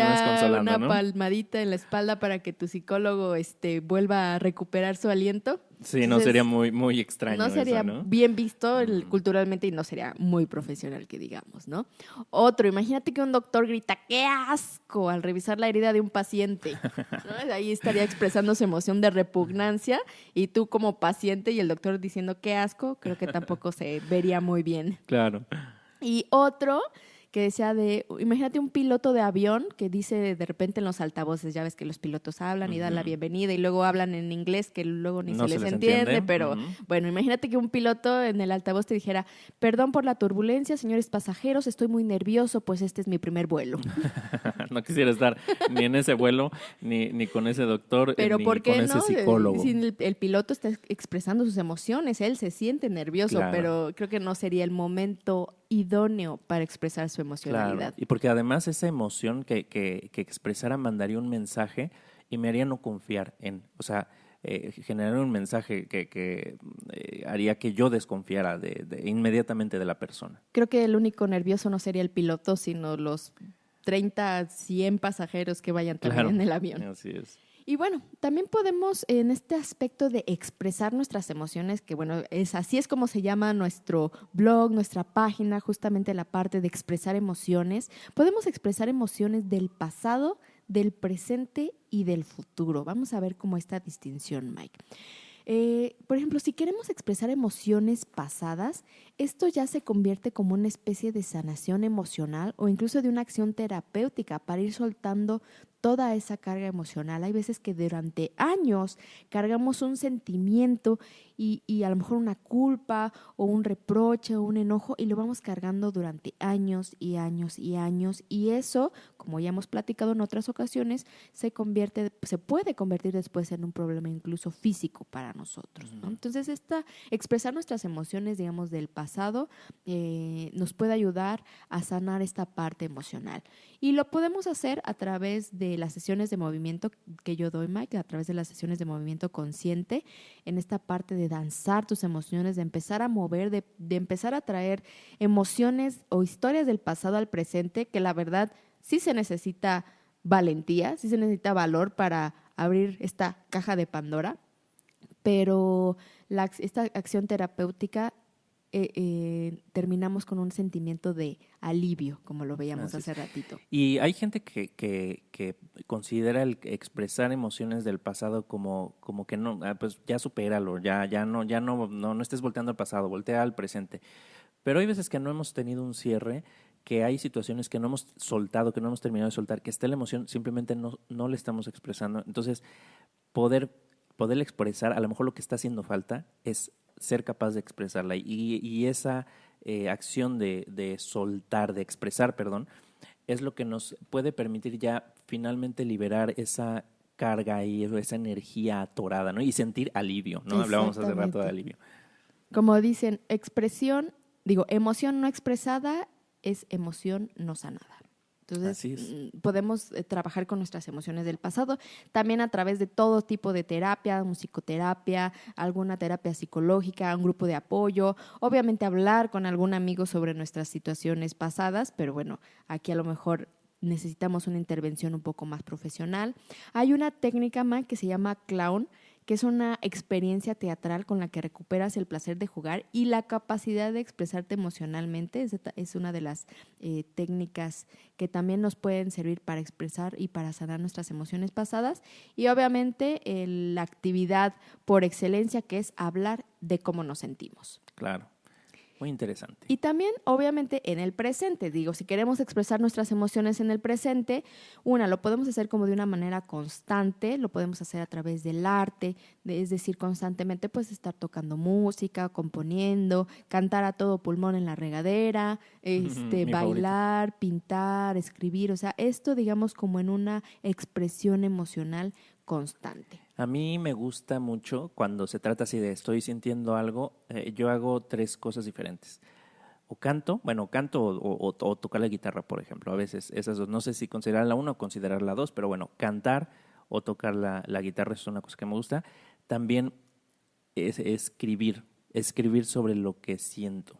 [SPEAKER 2] una
[SPEAKER 1] ¿no?
[SPEAKER 2] palmadita en la espalda para que tu psicólogo vuelva a recuperar su aliento?
[SPEAKER 1] Sí, entonces, no sería muy extraño.
[SPEAKER 2] No sería
[SPEAKER 1] eso, ¿no?
[SPEAKER 2] bien visto culturalmente y no sería muy profesional, que digamos, ¿no? Otro, imagínate que un doctor grita, ¡qué asco!, al revisar la herida de un paciente, ¿no? Ahí estaría expresando su emoción de repugnancia y tú como paciente y el doctor diciendo, ¡qué asco!, creo que tampoco se vería muy bien.
[SPEAKER 1] Claro.
[SPEAKER 2] Y otro que decía imagínate un piloto de avión que dice de repente en los altavoces, ya ves que los pilotos hablan y dan la bienvenida y luego hablan en inglés que luego ni no se les entiende, pero bueno, imagínate que un piloto en el altavoz te dijera, perdón por la turbulencia, señores pasajeros, estoy muy nervioso, pues este es mi primer vuelo.
[SPEAKER 1] No quisiera estar ni en ese vuelo, ni con ese doctor,
[SPEAKER 2] pero
[SPEAKER 1] ni
[SPEAKER 2] ¿por qué
[SPEAKER 1] con
[SPEAKER 2] no?
[SPEAKER 1] ese psicólogo.
[SPEAKER 2] El piloto está expresando sus emociones, él se siente nervioso, claro, pero creo que no sería el momento idóneo para expresar su emocionalidad.
[SPEAKER 1] Claro. Y porque además esa emoción que expresara mandaría un mensaje y me haría no confiar en, o sea, generar un mensaje que haría que yo desconfiara inmediatamente de la persona.
[SPEAKER 2] Creo que el único nervioso no sería el piloto, sino los 30, 100 pasajeros que vayan también en el avión.
[SPEAKER 1] Así es.
[SPEAKER 2] Y bueno, también podemos en este aspecto de expresar nuestras emociones, que bueno, así es como se llama nuestro blog, nuestra página, justamente la parte de expresar emociones. Podemos expresar emociones del pasado, del presente y del futuro. Vamos a ver cómo esta distinción, Mike. Por ejemplo, si queremos expresar emociones pasadas, esto ya se convierte como una especie de sanación emocional o incluso de una acción terapéutica para ir soltando toda esa carga emocional. Hay veces que durante años cargamos un sentimiento y a lo mejor una culpa o un reproche o un enojo y lo vamos cargando durante años y años y años y eso, como ya hemos platicado en otras ocasiones, se puede convertir después en un problema incluso físico para nosotros, ¿no? Entonces, expresar nuestras emociones, digamos, del pasado nos puede ayudar a sanar esta parte emocional. Y lo podemos hacer a través de las sesiones de movimiento que yo doy, Mike, a través de las sesiones de movimiento consciente, en esta parte de danzar tus emociones, de empezar a mover, de empezar a traer emociones o historias del pasado al presente, que la verdad sí se necesita valentía, sí se necesita valor para abrir esta caja de Pandora, pero esta acción terapéutica terminamos con un sentimiento de alivio, como lo veíamos
[SPEAKER 1] Así
[SPEAKER 2] hace ratito.
[SPEAKER 1] Y hay gente que considera el expresar emociones del pasado como que no, pues ya supéralo, no estés volteando al pasado, voltea al presente. Pero hay veces que no hemos tenido un cierre, que hay situaciones que no hemos soltado, que no hemos terminado de soltar, que está la emoción, simplemente no le estamos expresando. Entonces, poder expresar, a lo mejor lo que está haciendo falta es ser capaz de expresarla. Y esa acción de soltar, de expresar, perdón, es lo que nos puede permitir ya finalmente liberar esa carga y esa energía atorada, ¿no? Y sentir alivio, ¿no? Hablábamos hace rato de alivio.
[SPEAKER 2] Como dicen, emoción no expresada es emoción no sanada. Entonces, podemos trabajar con nuestras emociones del pasado, también a través de todo tipo de terapia, musicoterapia, alguna terapia psicológica, un grupo de apoyo, obviamente hablar con algún amigo sobre nuestras situaciones pasadas, pero bueno, aquí a lo mejor necesitamos una intervención un poco más profesional. Hay una técnica más que se llama clown, que es una experiencia teatral con la que recuperas el placer de jugar y la capacidad de expresarte emocionalmente. Es una de las técnicas que también nos pueden servir para expresar y para sanar nuestras emociones pasadas. Y obviamente la actividad por excelencia, que es hablar de cómo nos sentimos.
[SPEAKER 1] Claro. Muy interesante.
[SPEAKER 2] Y también, obviamente, en el presente. Si queremos expresar nuestras emociones en el presente, lo podemos hacer como de una manera constante, lo podemos hacer a través del arte, es decir, constantemente pues estar tocando música, componiendo, cantar a todo pulmón en la regadera, bailar, pintar, escribir, o sea, esto digamos como en una expresión emocional constante.
[SPEAKER 1] A mí me gusta mucho cuando se trata así de estoy sintiendo algo, yo hago 3 cosas diferentes. O canto o tocar la guitarra, por ejemplo. A veces esas dos, no sé si considerar la una o considerar la dos, pero bueno, cantar o tocar la guitarra es una cosa que me gusta. También es escribir sobre lo que siento.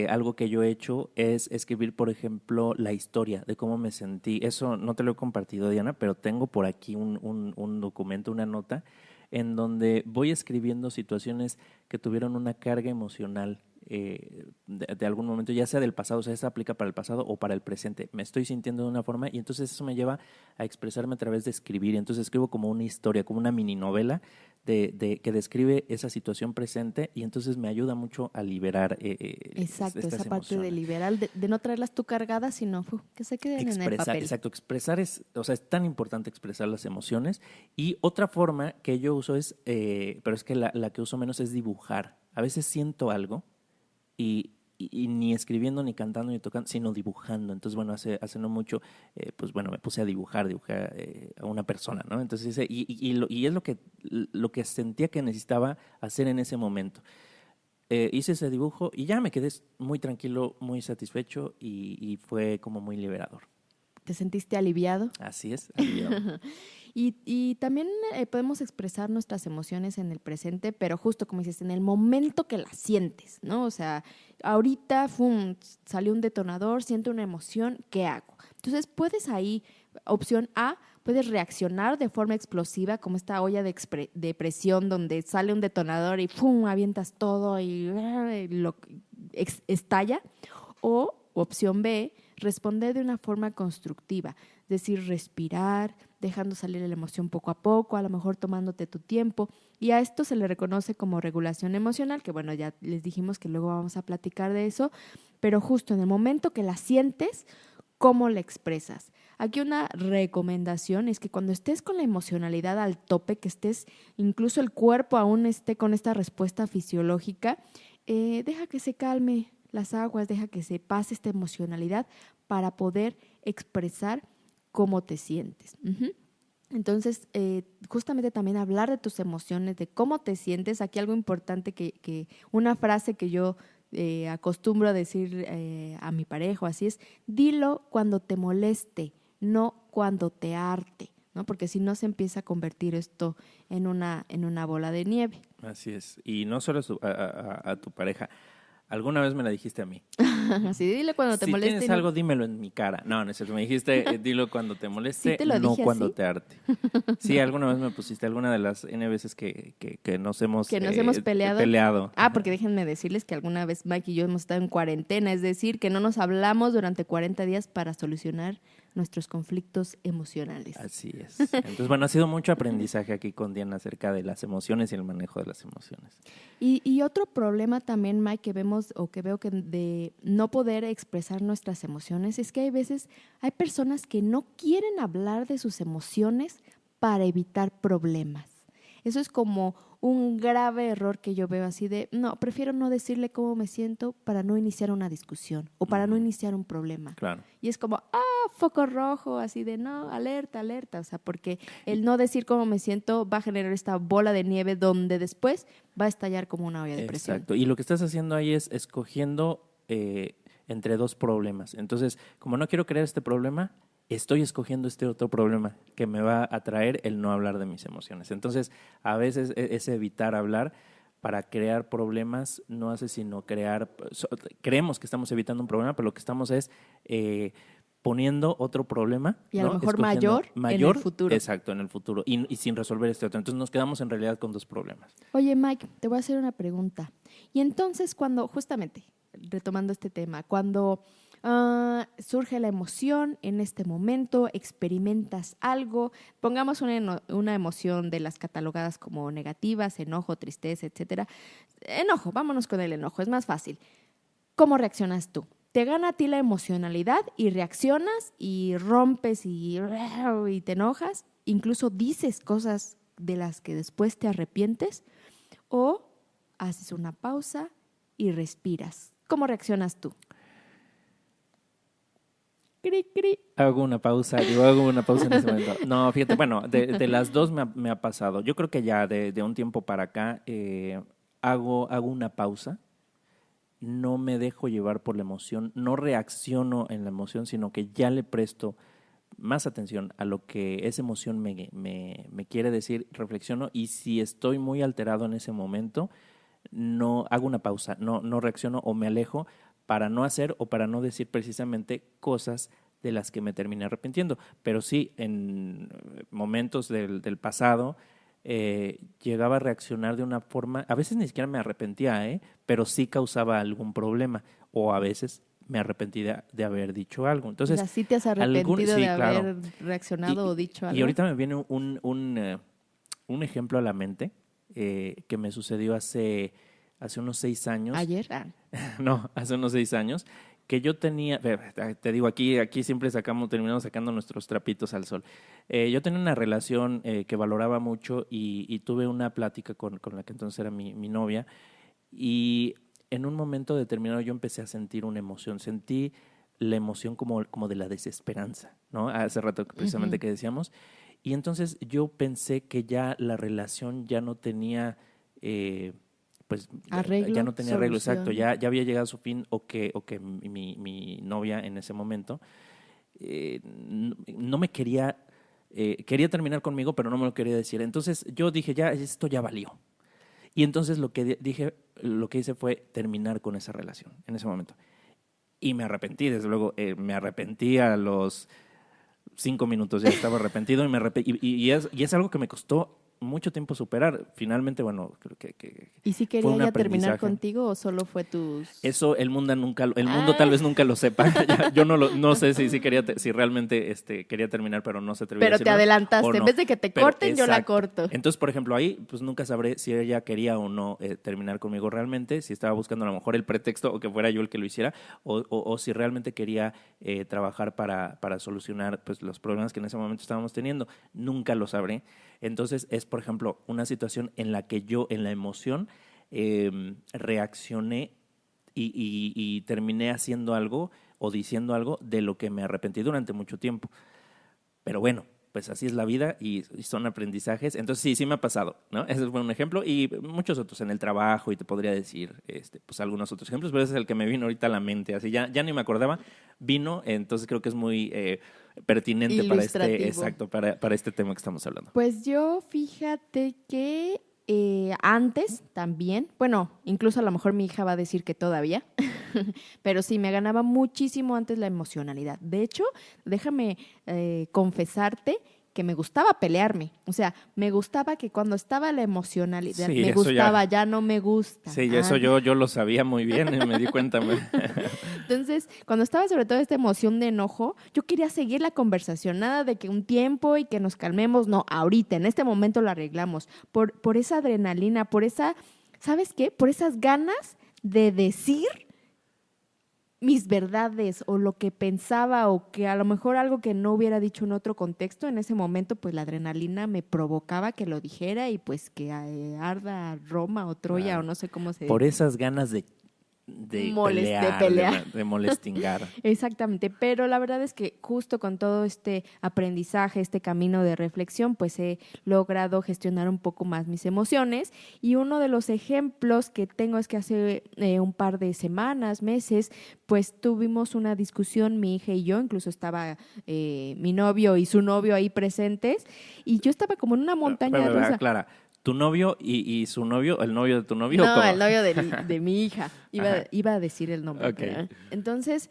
[SPEAKER 1] Algo que yo he hecho es escribir, por ejemplo, la historia de cómo me sentí. Eso no te lo he compartido, Diana, pero tengo por aquí un documento, una nota, en donde voy escribiendo situaciones que tuvieron una carga emocional de algún momento, ya sea del pasado, o sea, esa aplica para el pasado o para el presente. Me estoy sintiendo de una forma y entonces eso me lleva a expresarme a través de escribir. Y entonces escribo como una historia, como una mini novela que describe esa situación presente y entonces me ayuda mucho a liberar
[SPEAKER 2] Exacto,
[SPEAKER 1] estas
[SPEAKER 2] esa parte
[SPEAKER 1] emociones.
[SPEAKER 2] de liberar, de no traerlas tú cargadas, sino que se queden en el papel.
[SPEAKER 1] Exacto, expresar es tan importante expresar las emociones. Y otra forma que yo uso pero es que la que uso menos es dibujar. A veces siento algo y ni escribiendo, ni cantando, ni tocando, sino dibujando. Entonces, bueno, hace no mucho, pues bueno, me puse a dibujar a una persona, ¿no? Entonces, y es lo que sentía que necesitaba hacer en ese momento. Hice ese dibujo y ya me quedé muy tranquilo, muy satisfecho y fue como muy liberador.
[SPEAKER 2] ¿Te sentiste aliviado?
[SPEAKER 1] Así es, aliviado.
[SPEAKER 2] Y también podemos expresar nuestras emociones en el presente, pero justo como dices, en el momento que las sientes, ¿no? O sea, ahorita salió un detonador, siento una emoción, ¿qué hago? Entonces puedes ahí, opción A, puedes reaccionar de forma explosiva, como esta olla de presión donde sale un detonador y ¡pum!, avientas todo y estalla. O opción B, responder de una forma constructiva, es decir, respirar, dejando salir la emoción poco a poco, a lo mejor tomándote tu tiempo. Y a esto se le reconoce como regulación emocional, que bueno, ya les dijimos que luego vamos a platicar de eso, pero justo en el momento que la sientes, ¿cómo la expresas? Aquí una recomendación es que cuando estés con la emocionalidad al tope, que estés, incluso el cuerpo aún esté con esta respuesta fisiológica, deja que se calme las aguas, deja que se pase esta emocionalidad para poder expresar cómo te sientes. Entonces, justamente también hablar de tus emociones, de cómo te sientes. Aquí algo importante que una frase que yo acostumbro a decir a mi pareja, así es, dilo cuando te moleste, no cuando te harte, ¿no? Porque si no se empieza a convertir esto en una bola de nieve.
[SPEAKER 1] Así es. Y no solo a tu pareja, Alguna vez me la dijiste a mí.
[SPEAKER 2] Así, dile cuando te
[SPEAKER 1] si
[SPEAKER 2] moleste.
[SPEAKER 1] tienes algo, dímelo en mi cara. No, no es cierto. Me dijiste, dilo cuando te moleste,
[SPEAKER 2] ¿Sí te lo
[SPEAKER 1] no
[SPEAKER 2] dije
[SPEAKER 1] cuando
[SPEAKER 2] así?
[SPEAKER 1] te harte. Sí, alguna vez me pusiste alguna de las N veces que nos hemos,
[SPEAKER 2] Peleado. Porque déjenme decirles que alguna vez Mike y yo hemos estado en cuarentena, es decir, que no nos hablamos durante 40 días para solucionar nuestros conflictos emocionales.
[SPEAKER 1] Así es. Entonces, bueno, ha sido mucho aprendizaje aquí con Diana acerca de las emociones y el manejo de las emociones.
[SPEAKER 2] Y otro problema también, Mike, que vemos o que veo que de no poder expresar nuestras emociones es que hay personas que no quieren hablar de sus emociones para evitar problemas. Eso es como un grave error que yo veo así de, no, prefiero no decirle cómo me siento para no iniciar una discusión o para no iniciar un problema.
[SPEAKER 1] Claro.
[SPEAKER 2] Y es como, foco rojo, así de, no, alerta, alerta. O sea, porque el no decir cómo me siento va a generar esta bola de nieve donde después va a estallar como una olla de presión.
[SPEAKER 1] Exacto. Y lo que estás haciendo ahí es escogiendo entre dos problemas. Entonces, como no quiero crear este problema, estoy escogiendo este otro problema que me va a traer el no hablar de mis emociones. Entonces, a veces es evitar hablar para crear problemas, no hace sino creemos que estamos evitando un problema, pero lo que estamos es poniendo otro problema.
[SPEAKER 2] Y a
[SPEAKER 1] ¿no?
[SPEAKER 2] lo mejor
[SPEAKER 1] mayor
[SPEAKER 2] en el futuro.
[SPEAKER 1] Exacto, en el futuro. Y sin resolver este otro. Entonces nos quedamos en realidad con dos problemas.
[SPEAKER 2] Oye, Mike, te voy a hacer una pregunta. Y entonces justamente, retomando este tema, cuando surge la emoción en este momento, experimentas algo, pongamos una emoción de las catalogadas como negativas, enojo, tristeza, etcétera. Enojo, vámonos con el enojo, es más fácil. ¿Cómo reaccionas tú? ¿Te gana a ti la emocionalidad y reaccionas y rompes y te enojas? Incluso dices cosas de las que después te arrepientes, o haces una pausa y respiras. ¿Cómo reaccionas tú? Cri, cri.
[SPEAKER 1] Hago una pausa en ese momento. No, fíjate, bueno, de las dos me ha pasado. Yo creo que ya de un tiempo para acá hago una pausa. No me dejo llevar por la emoción, no reacciono en la emoción, sino que ya le presto más atención a lo que esa emoción me quiere decir, reflexiono, y si estoy muy alterado en ese momento, no hago una pausa, no reacciono o me alejo para no hacer o para no decir precisamente cosas de las que me terminé arrepintiendo. Pero sí, en momentos del pasado, llegaba a reaccionar de una forma, a veces ni siquiera me arrepentía, pero sí causaba algún problema, o a veces me arrepentí de haber dicho algo. Entonces,
[SPEAKER 2] ¿Y así te has arrepentido de haber
[SPEAKER 1] claro.
[SPEAKER 2] reaccionado o dicho algo?
[SPEAKER 1] Y ahorita me viene un ejemplo a la mente que me sucedió hace unos 6 años.
[SPEAKER 2] ¿Ayer?
[SPEAKER 1] No, hace unos 6 años, que yo tenía, te digo, aquí siempre terminamos sacando nuestros trapitos al sol. Yo tenía una relación que valoraba mucho y tuve una plática con la que entonces era mi novia, y en un momento determinado yo empecé a sentir una emoción. Sentí la emoción como de la desesperanza, ¿no? Hace rato precisamente que decíamos. Y entonces yo pensé que ya la relación ya no tenía... pues
[SPEAKER 2] arreglo,
[SPEAKER 1] ya no tenía arreglo,
[SPEAKER 2] solución.
[SPEAKER 1] exacto, ya había llegado a su fin, o que mi novia en ese momento no me quería terminar conmigo, pero no me lo quería decir. Entonces yo dije, ya, esto ya valió. Y entonces lo que hice fue terminar con esa relación en ese momento. Y me arrepentí, desde luego, me arrepentí a los 5 minutos, ya estaba arrepentido, y es algo que me costó mucho tiempo superar. Finalmente, bueno, creo que
[SPEAKER 2] ¿Y si quería ya terminar contigo o solo fue
[SPEAKER 1] Eso el mundo tal vez nunca lo sepa. Yo no sé si realmente quería terminar, pero no se atrevió a decirlo.
[SPEAKER 2] Pero te adelantaste,
[SPEAKER 1] no.
[SPEAKER 2] En vez de que te corten,
[SPEAKER 1] exacto.
[SPEAKER 2] Yo la corto.
[SPEAKER 1] Entonces, por ejemplo, ahí pues nunca sabré si ella quería o no terminar conmigo realmente, si estaba buscando a lo mejor el pretexto o que fuera yo el que lo hiciera, o si realmente quería trabajar para solucionar pues los problemas que en ese momento estábamos teniendo. Nunca lo sabré. Entonces es, por ejemplo, una situación en la que yo en la emoción reaccioné y terminé haciendo algo o diciendo algo de lo que me arrepentí durante mucho tiempo. Pero bueno, pues así es la vida y son aprendizajes. Entonces sí me ha pasado, ¿no? Ese fue un ejemplo, y muchos otros en el trabajo, y te podría decir pues algunos otros ejemplos, pero ese es el que me vino ahorita a la mente. Así ya ni me acordaba, vino, entonces creo que es muy pertinente para este tema que estamos hablando.
[SPEAKER 2] Pues yo, fíjate que Antes también, bueno, incluso a lo mejor mi hija va a decir que todavía, pero sí, me ganaba muchísimo antes la emocionalidad. De hecho, déjame confesarte que me gustaba pelearme. O sea, me gustaba que cuando estaba la emocionalidad,
[SPEAKER 1] Sí,
[SPEAKER 2] me
[SPEAKER 1] eso
[SPEAKER 2] gustaba, ya no me gusta.
[SPEAKER 1] sí, eso yo lo sabía muy bien, me di cuenta.
[SPEAKER 2] Entonces, cuando estaba sobre todo esta emoción de enojo, yo quería seguir la conversación, nada de que un tiempo y que nos calmemos, no, ahorita, en este momento lo arreglamos, por esa adrenalina, por esa, ¿sabes qué? Por esas ganas de decir mis verdades o lo que pensaba o que a lo mejor algo que no hubiera dicho en otro contexto, en ese momento pues la adrenalina me provocaba que lo dijera y pues que arda Roma o Troya o
[SPEAKER 1] Claro.
[SPEAKER 2] no sé cómo se
[SPEAKER 1] Por esas ganas de pelear,
[SPEAKER 2] pelear.
[SPEAKER 1] de molestingar.
[SPEAKER 2] Exactamente, pero la verdad es que justo con todo este aprendizaje, este camino de reflexión, pues he logrado gestionar un poco más mis emociones y uno de los ejemplos que tengo es que hace un par de semanas, meses, pues tuvimos una discusión, mi hija y yo, incluso estaba mi novio y su novio ahí presentes y yo estaba como en una montaña rusa.
[SPEAKER 1] Clara, ¿tu novio y su novio, el novio de tu novio o
[SPEAKER 2] No,
[SPEAKER 1] cómo?
[SPEAKER 2] el novio de mi hija.
[SPEAKER 1] Ajá.
[SPEAKER 2] Iba a decir el nombre.
[SPEAKER 1] Ok.
[SPEAKER 2] ¿Verdad? Entonces,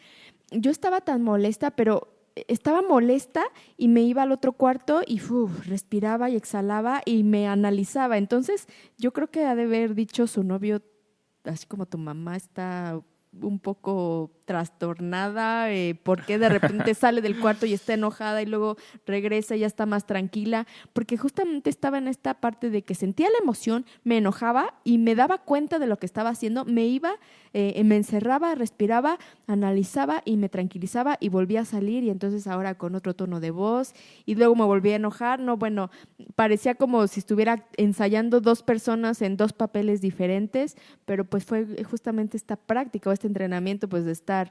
[SPEAKER 2] yo estaba tan molesta, pero estaba molesta y me iba al otro cuarto y respiraba y exhalaba y me analizaba. Entonces, yo creo que ha de haber dicho su novio, así como tu mamá está un poco trastornada, porque de repente sale del cuarto y está enojada y luego regresa y ya está más tranquila, porque justamente estaba en esta parte de que sentía la emoción, me enojaba y me daba cuenta de lo que estaba haciendo, me iba, me encerraba, respiraba, analizaba y me tranquilizaba y volvía a salir y entonces ahora con otro tono de voz y luego me volví a enojar, no, bueno, parecía como si estuviera ensayando dos personas en dos papeles diferentes, pero pues fue justamente esta práctica o este entrenamiento pues de estar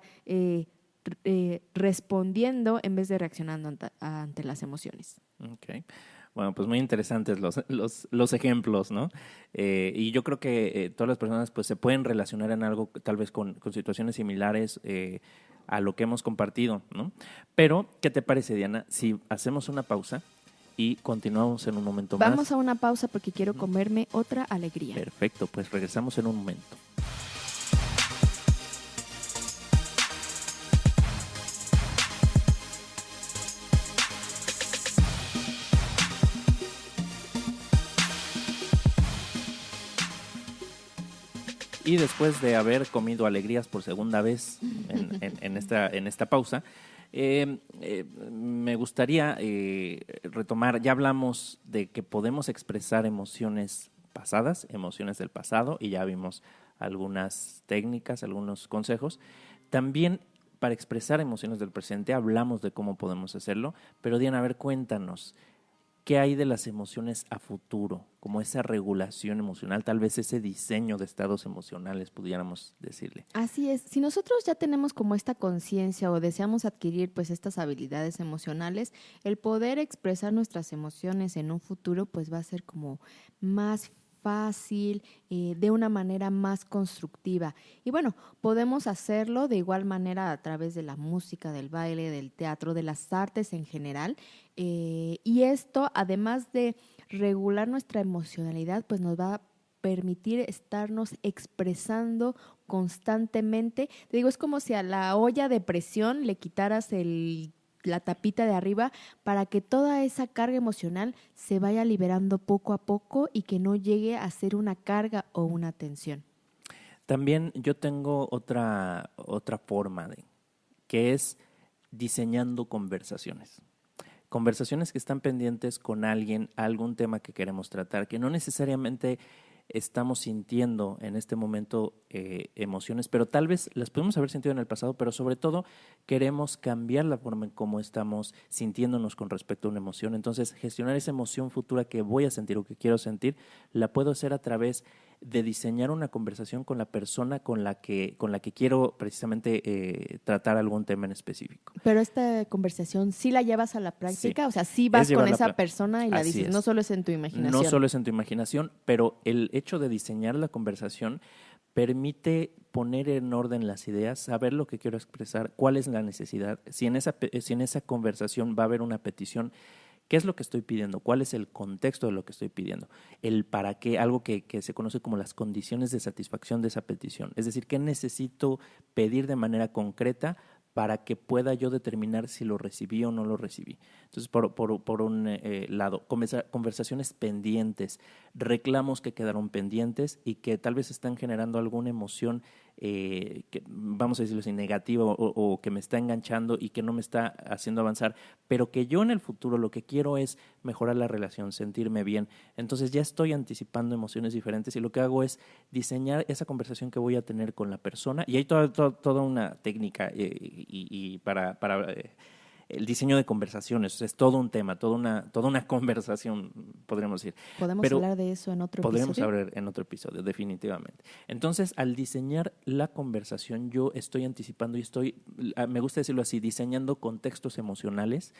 [SPEAKER 2] respondiendo en vez de reaccionando ante las emociones.
[SPEAKER 1] Ok. Bueno, pues muy interesantes los ejemplos, ¿no? Y yo creo que todas las personas pues se pueden relacionar en algo tal vez con situaciones similares a lo que hemos compartido, ¿no? Pero, ¿qué te parece, Diana, si hacemos una pausa y continuamos en un momento más?
[SPEAKER 2] Vamos a una pausa porque quiero comerme otra alegría.
[SPEAKER 1] Perfecto, pues regresamos en un momento. Y después de haber comido alegrías por segunda vez en esta pausa, me gustaría retomar, ya hablamos de que podemos expresar emociones pasadas, emociones del pasado, y ya vimos algunas técnicas, algunos consejos. También para expresar emociones del presente hablamos de cómo podemos hacerlo, pero Diana, a ver, cuéntanos. ¿Qué hay de las emociones a futuro? Como esa regulación emocional, tal vez ese diseño de estados emocionales, pudiéramos decirle.
[SPEAKER 2] Así es, si nosotros ya tenemos como esta conciencia o deseamos adquirir pues estas habilidades emocionales, el poder expresar nuestras emociones en un futuro pues va a ser como más fácil, de una manera más constructiva. Y bueno, podemos hacerlo de igual manera a través de la música, del baile, del teatro, de las artes en general. Y esto, además de regular nuestra emocionalidad, pues nos va a permitir estarnos expresando constantemente. Te digo, es como si a la olla de presión le quitaras la tapita de arriba para que toda esa carga emocional se vaya liberando poco a poco y que no llegue a ser una carga o una tensión.
[SPEAKER 1] También yo tengo otra forma que es diseñando conversaciones. Conversaciones que están pendientes con alguien, algún tema que queremos tratar, que no necesariamente estamos sintiendo en este momento emociones, pero tal vez las podemos haber sentido en el pasado, pero sobre todo queremos cambiar la forma en cómo estamos sintiéndonos con respecto a una emoción. Entonces, gestionar esa emoción futura que voy a sentir o que quiero sentir, la puedo hacer a través de diseñar una conversación con la persona con la que quiero precisamente tratar algún tema en específico.
[SPEAKER 2] Pero esta conversación, ¿sí la llevas a la práctica?
[SPEAKER 1] Sí.
[SPEAKER 2] O sea, sí vas con esa persona y la
[SPEAKER 1] Así
[SPEAKER 2] dices,
[SPEAKER 1] es.
[SPEAKER 2] no solo es en tu imaginación.
[SPEAKER 1] No solo es en tu imaginación, pero el hecho de diseñar la conversación permite poner en orden las ideas, saber lo que quiero expresar, cuál es la necesidad, si en esa conversación va a haber una petición ¿Qué es lo que estoy pidiendo? ¿Cuál es el contexto de lo que estoy pidiendo? El para qué, algo que se conoce como las condiciones de satisfacción de esa petición. Es decir, ¿qué necesito pedir de manera concreta para que pueda yo determinar si lo recibí o no lo recibí? Entonces, por un lado, conversaciones pendientes, reclamos que quedaron pendientes y que tal vez están generando alguna emoción, que, vamos a decirlo así, negativa o que me está enganchando y que no me está haciendo avanzar, pero que yo en el futuro lo que quiero es mejorar la relación, sentirme bien. Entonces ya estoy anticipando emociones diferentes y lo que hago es diseñar esa conversación que voy a tener con la persona, y hay toda una técnica y para el diseño de conversaciones. O sea, es todo un tema, toda una conversación, podríamos decir.
[SPEAKER 2] Podemos
[SPEAKER 1] Pero
[SPEAKER 2] hablar de eso en otro
[SPEAKER 1] podremos
[SPEAKER 2] episodio.
[SPEAKER 1] hablar en otro episodio, definitivamente. Entonces, al diseñar la conversación, yo estoy anticipando y me gusta decirlo así, diseñando contextos emocionales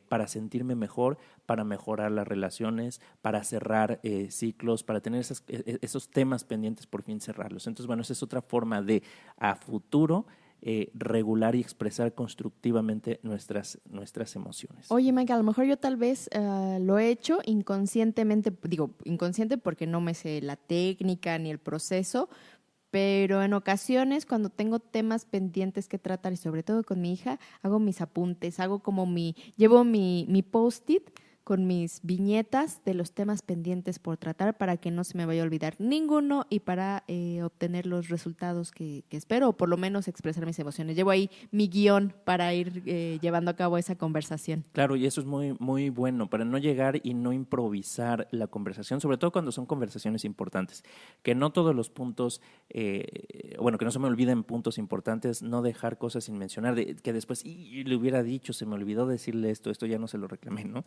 [SPEAKER 1] para sentirme mejor, para mejorar las relaciones, para cerrar ciclos, para tener esos temas pendientes, por fin cerrarlos. Entonces, bueno, esa es otra forma de, a futuro, regular y expresar constructivamente nuestras emociones.
[SPEAKER 2] Oye, Mike, a lo mejor yo tal vez lo he hecho inconscientemente, digo inconsciente porque no me sé la técnica ni el proceso, pero en ocasiones cuando tengo temas pendientes que tratar y sobre todo con mi hija, hago mis apuntes, llevo mi post-it con mis viñetas de los temas pendientes por tratar para que no se me vaya a olvidar ninguno y para obtener los resultados que espero, o por lo menos expresar mis emociones. Llevo ahí mi guión para ir llevando a cabo esa conversación.
[SPEAKER 1] Claro, y eso es muy, muy bueno, para no llegar y no improvisar la conversación, sobre todo cuando son conversaciones importantes. Que no todos los puntos, que no se me olviden puntos importantes, no dejar cosas sin mencionar, que después le hubiera dicho, se me olvidó decirle esto ya no se lo reclamé, ¿no?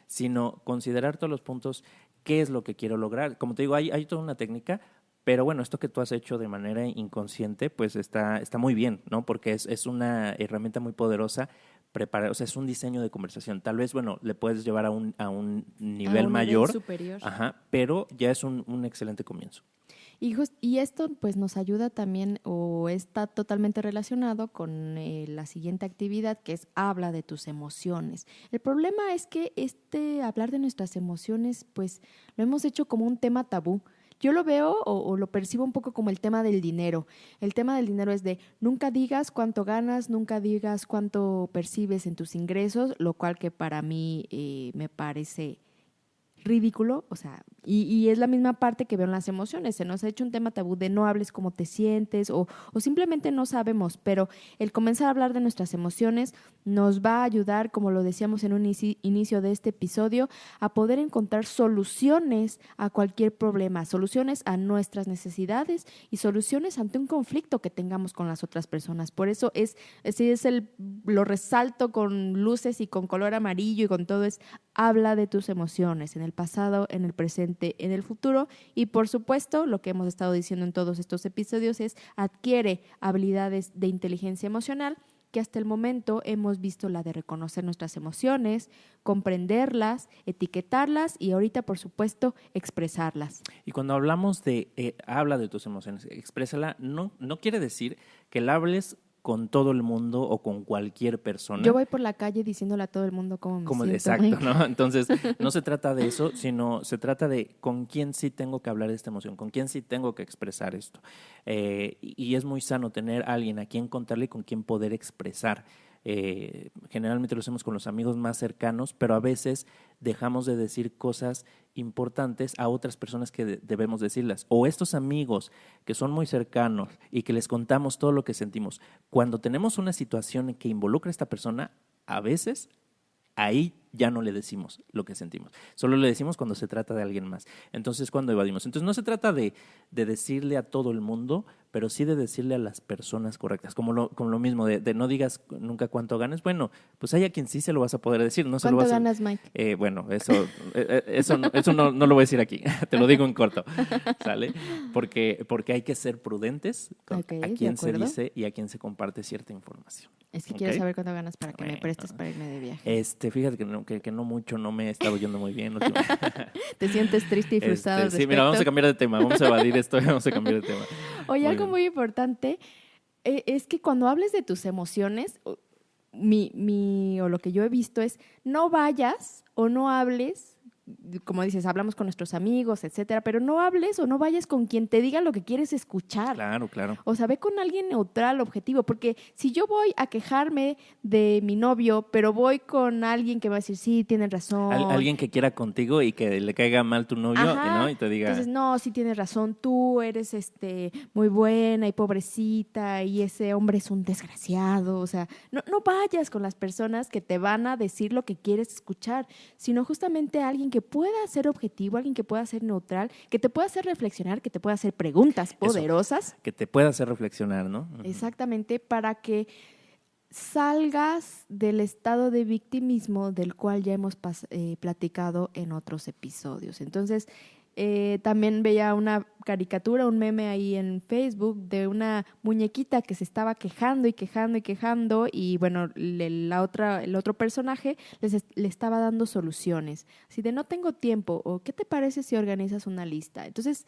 [SPEAKER 1] Sino considerar todos los puntos, qué es lo que quiero lograr. Como te digo, hay toda una técnica, pero bueno, esto que tú has hecho de manera inconsciente, pues está muy bien, ¿no? Porque es una herramienta muy poderosa. O sea, es un diseño de conversación. Tal vez, bueno, le puedes llevar a un nivel mayor,
[SPEAKER 2] superior.
[SPEAKER 1] ajá, pero ya es un excelente comienzo.
[SPEAKER 2] Y esto pues nos ayuda también o está totalmente relacionado con la siguiente actividad, que es habla de tus emociones. El problema es que hablar de nuestras emociones pues lo hemos hecho como un tema tabú. Yo lo veo o lo percibo un poco como el tema del dinero. El tema del dinero es de nunca digas cuánto ganas, nunca digas cuánto percibes en tus ingresos, lo cual que para mí me parece ridículo, o sea, y es la misma parte que veo en las emociones. Se nos ha hecho un tema tabú de no hables cómo te sientes o simplemente no sabemos, pero el comenzar a hablar de nuestras emociones nos va a ayudar, como lo decíamos en un inicio de este episodio, a poder encontrar soluciones a cualquier problema, soluciones a nuestras necesidades y soluciones ante un conflicto que tengamos con las otras personas. Por eso lo resalto con luces y con color amarillo y con todo, es habla de tus emociones en el pasado, en el presente, en el futuro, y por supuesto, lo que hemos estado diciendo en todos estos episodios es adquiere habilidades de inteligencia emocional, que hasta el momento hemos visto la de reconocer nuestras emociones, comprenderlas, etiquetarlas y ahorita, por supuesto, expresarlas.
[SPEAKER 1] Y cuando hablamos de habla de tus emociones, exprésala, no quiere decir que la hables con todo el mundo o con cualquier persona.
[SPEAKER 2] Yo voy por la calle diciéndole a todo el mundo cómo me siento.
[SPEAKER 1] Exacto, ¿no? Entonces, no se trata de eso, sino se trata de con quién sí tengo que hablar de esta emoción, con quién sí tengo que expresar esto. Y es muy sano tener a alguien a quien contarle y con quien poder expresar. Generalmente lo hacemos con los amigos más cercanos, pero a veces dejamos de decir cosas importantes a otras personas que debemos decirlas. O estos amigos que son muy cercanos y que les contamos todo lo que sentimos. Cuando tenemos una situación que involucra a esta persona, a veces ahí ya no le decimos lo que sentimos. Solo le decimos cuando se trata de alguien más. Entonces, cuando evadimos. Entonces, no se trata de decirle a todo el mundo, pero sí de decirle a las personas correctas. Como lo mismo, de no digas nunca cuánto ganes. Bueno, pues hay a quien sí se lo vas a poder decir. No se
[SPEAKER 2] ¿Cuánto
[SPEAKER 1] lo vas
[SPEAKER 2] ganas, Mike?
[SPEAKER 1] Bueno, eso no lo voy a decir aquí. Te lo digo en corto, ¿sale? Porque hay que ser prudentes con a quién se dice y a quién se comparte cierta información.
[SPEAKER 2] Es que quiero saber cuánto ganas para que me prestes para irme de viaje.
[SPEAKER 1] Fíjate que no mucho, no me he estado yendo muy bien.
[SPEAKER 2] ¿Te sientes triste y frustrado al respecto?
[SPEAKER 1] Sí, mira, vamos a cambiar de tema, vamos a evadir esto, vamos a cambiar de tema.
[SPEAKER 2] Oye, algo muy importante es que cuando hables de tus emociones, o lo que yo he visto es, no vayas o no hables, como dices, hablamos con nuestros amigos, etcétera, pero no hables o no vayas con quien te diga lo que quieres escuchar.
[SPEAKER 1] Claro, claro.
[SPEAKER 2] O sea, ve con alguien neutral, objetivo, porque si yo voy a quejarme de mi novio, pero voy con alguien que va a decir, sí, tienes razón.
[SPEAKER 1] Alguien que quiera contigo y que le caiga mal tu novio,
[SPEAKER 2] Ajá.
[SPEAKER 1] ¿no? Y te diga...
[SPEAKER 2] Entonces, no, sí tienes razón, tú eres muy buena y pobrecita y ese hombre es un desgraciado. O sea, no vayas con las personas que te van a decir lo que quieres escuchar, sino justamente alguien que pueda ser objetivo, alguien que pueda ser neutral, que te pueda hacer reflexionar, que te pueda hacer preguntas poderosas.
[SPEAKER 1] Que te pueda hacer reflexionar, ¿no?
[SPEAKER 2] Exactamente, para que salgas del estado de victimismo del cual ya hemos platicado en otros episodios. Entonces, también veía una caricatura, un meme ahí en Facebook de una muñequita que se estaba quejando y quejando y quejando y bueno, el otro personaje le estaba dando soluciones. Así de no tengo tiempo o ¿qué te parece si organizas una lista? Entonces,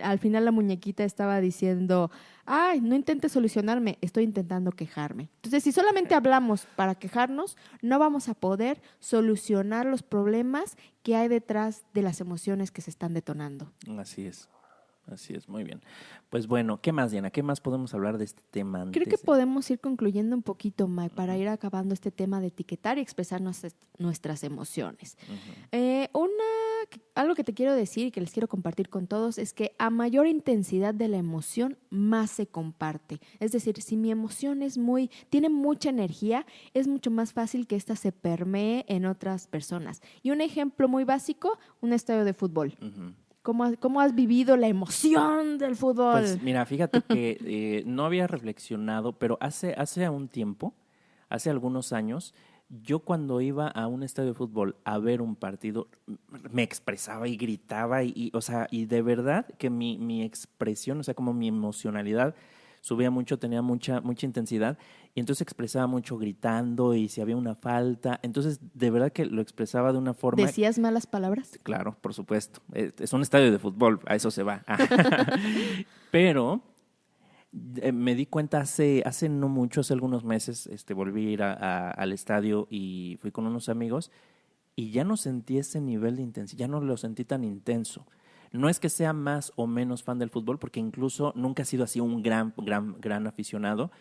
[SPEAKER 2] al final la muñequita estaba diciendo, ay, no intentes solucionarme, estoy intentando quejarme. Entonces, si solamente hablamos para quejarnos, no vamos a poder solucionar los problemas que hay detrás de las emociones que se están detonando.
[SPEAKER 1] Así es, muy bien. Pues bueno, ¿qué más, Diana? ¿Qué más podemos hablar de este tema antes?
[SPEAKER 2] Creo que podemos ir concluyendo un poquito, Mike, para ir acabando este tema de etiquetar y expresar nuestras emociones. Algo que te quiero decir y que les quiero compartir con todos es que a mayor intensidad de la emoción, más se comparte. Es decir, si mi emoción tiene mucha energía, es mucho más fácil que ésta se permee en otras personas. Y un ejemplo muy básico, un estadio de fútbol. ¿Cómo has vivido la emoción del fútbol?
[SPEAKER 1] Pues mira, fíjate que no había reflexionado, pero hace un tiempo, hace algunos años, yo cuando iba a un estadio de fútbol a ver un partido, me expresaba y gritaba o sea, y de verdad que mi expresión, o sea, como mi emocionalidad subía mucho, tenía mucha intensidad y entonces expresaba mucho gritando y si había una falta, entonces de verdad que lo expresaba de una forma...
[SPEAKER 2] ¿Decías malas palabras?
[SPEAKER 1] Claro, por supuesto, es un estadio de fútbol, a eso se va. Pero me di cuenta hace no mucho, hace algunos meses, volví a ir al estadio y fui con unos amigos y ya no sentí ese nivel de intensidad, ya no lo sentí tan intenso. No es que sea más o menos fan del fútbol, porque incluso nunca he sido así un gran aficionado.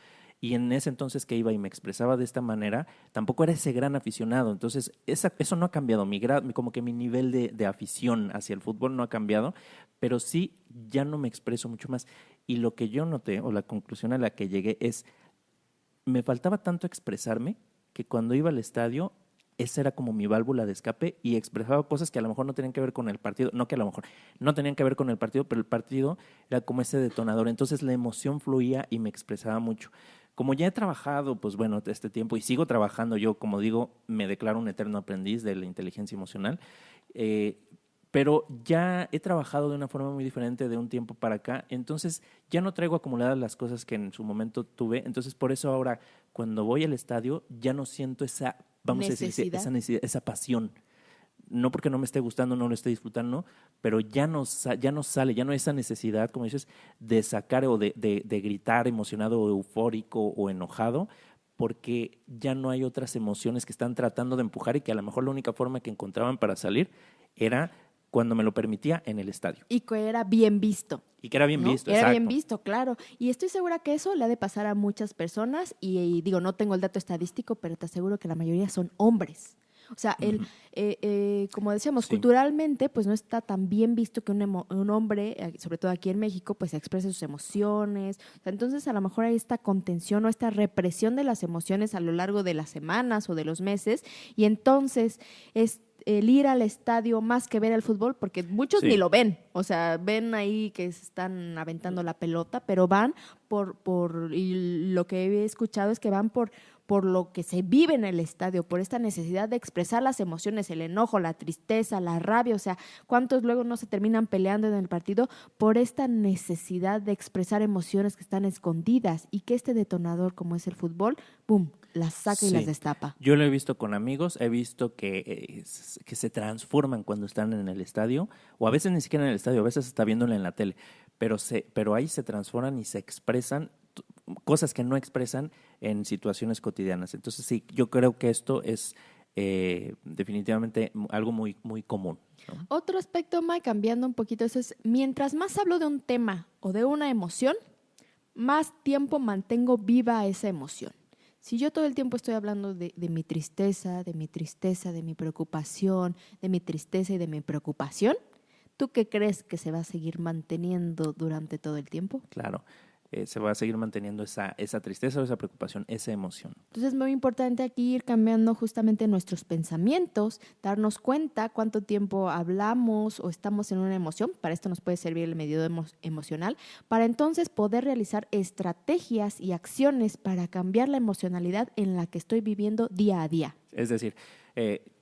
[SPEAKER 1] Y en ese entonces que iba y me expresaba de esta manera, tampoco era ese gran aficionado. Entonces, eso no ha cambiado. Como que mi nivel de afición hacia el fútbol no ha cambiado, pero sí ya no me expreso mucho más. Y lo que yo noté, o la conclusión a la que llegué es, me faltaba tanto expresarme que cuando iba al estadio esa era como mi válvula de escape y expresaba cosas que a lo mejor no tenían que ver con el partido, no que a lo mejor no tenían que ver con el partido, pero el partido era como ese detonador, entonces la emoción fluía y me expresaba mucho. Como ya he trabajado, pues bueno, este tiempo y sigo trabajando, yo como digo, me declaro un eterno aprendiz de la inteligencia emocional, pero ya he trabajado de una forma muy diferente de un tiempo para acá, entonces ya no traigo acumuladas las cosas que en su momento tuve, entonces por eso ahora cuando voy al estadio ya no siento esa, vamos a decir, esa necesidad, esa pasión. No porque no me esté gustando, no lo esté disfrutando, pero ya no sale, ya no hay esa necesidad, como dices, de sacar o de gritar emocionado o eufórico o enojado, porque ya no hay otras emociones que están tratando de empujar y que a lo mejor la única forma que encontraban para salir era cuando me lo permitía en el estadio.
[SPEAKER 2] Y que era bien visto.
[SPEAKER 1] Y que era bien visto,
[SPEAKER 2] Era
[SPEAKER 1] exacto.
[SPEAKER 2] bien visto, claro. Y estoy segura que eso le ha de pasar a muchas personas y digo, no tengo el dato estadístico, pero te aseguro que la mayoría son hombres. O sea, como decíamos, sí, culturalmente, pues no está tan bien visto que un hombre, sobre todo aquí en México, pues exprese sus emociones. O sea, entonces, a lo mejor hay esta contención o esta represión de las emociones a lo largo de las semanas o de los meses. Y entonces, el ir al estadio más que ver el fútbol, porque muchos ni lo ven, o sea, ven ahí que se están aventando la pelota, pero van y lo que he escuchado es que van por lo que se vive en el estadio, por esta necesidad de expresar las emociones, el enojo, la tristeza, la rabia, o sea, ¿cuántos luego no se terminan peleando en el partido por esta necesidad de expresar emociones que están escondidas y que este detonador como es el fútbol, ¡pum!, las saca y las destapa?
[SPEAKER 1] Yo lo he visto con amigos, he visto que se transforman cuando están en el estadio, o a veces ni siquiera en el estadio, a veces está viéndolo en la tele, pero ahí se transforman y se expresan cosas que no expresan en situaciones cotidianas. Entonces sí, yo creo que esto es definitivamente algo muy, muy común, ¿no?
[SPEAKER 2] Otro aspecto, Mike, cambiando un poquito, eso es, mientras más hablo de un tema o de una emoción, más tiempo mantengo viva esa emoción. Si yo todo el tiempo estoy hablando de mi tristeza, de mi tristeza, de mi preocupación, de mi tristeza y de mi preocupación, ¿tú qué crees que se va a seguir manteniendo durante todo el tiempo?
[SPEAKER 1] Claro, se va a seguir manteniendo esa tristeza o esa preocupación, esa emoción.
[SPEAKER 2] Entonces es muy importante aquí ir cambiando justamente nuestros pensamientos, darnos cuenta cuánto tiempo hablamos o estamos en una emoción. Para esto nos puede servir el medidor emocional, para entonces poder realizar estrategias y acciones para cambiar la emocionalidad en la que estoy viviendo día a día.
[SPEAKER 1] Es decir,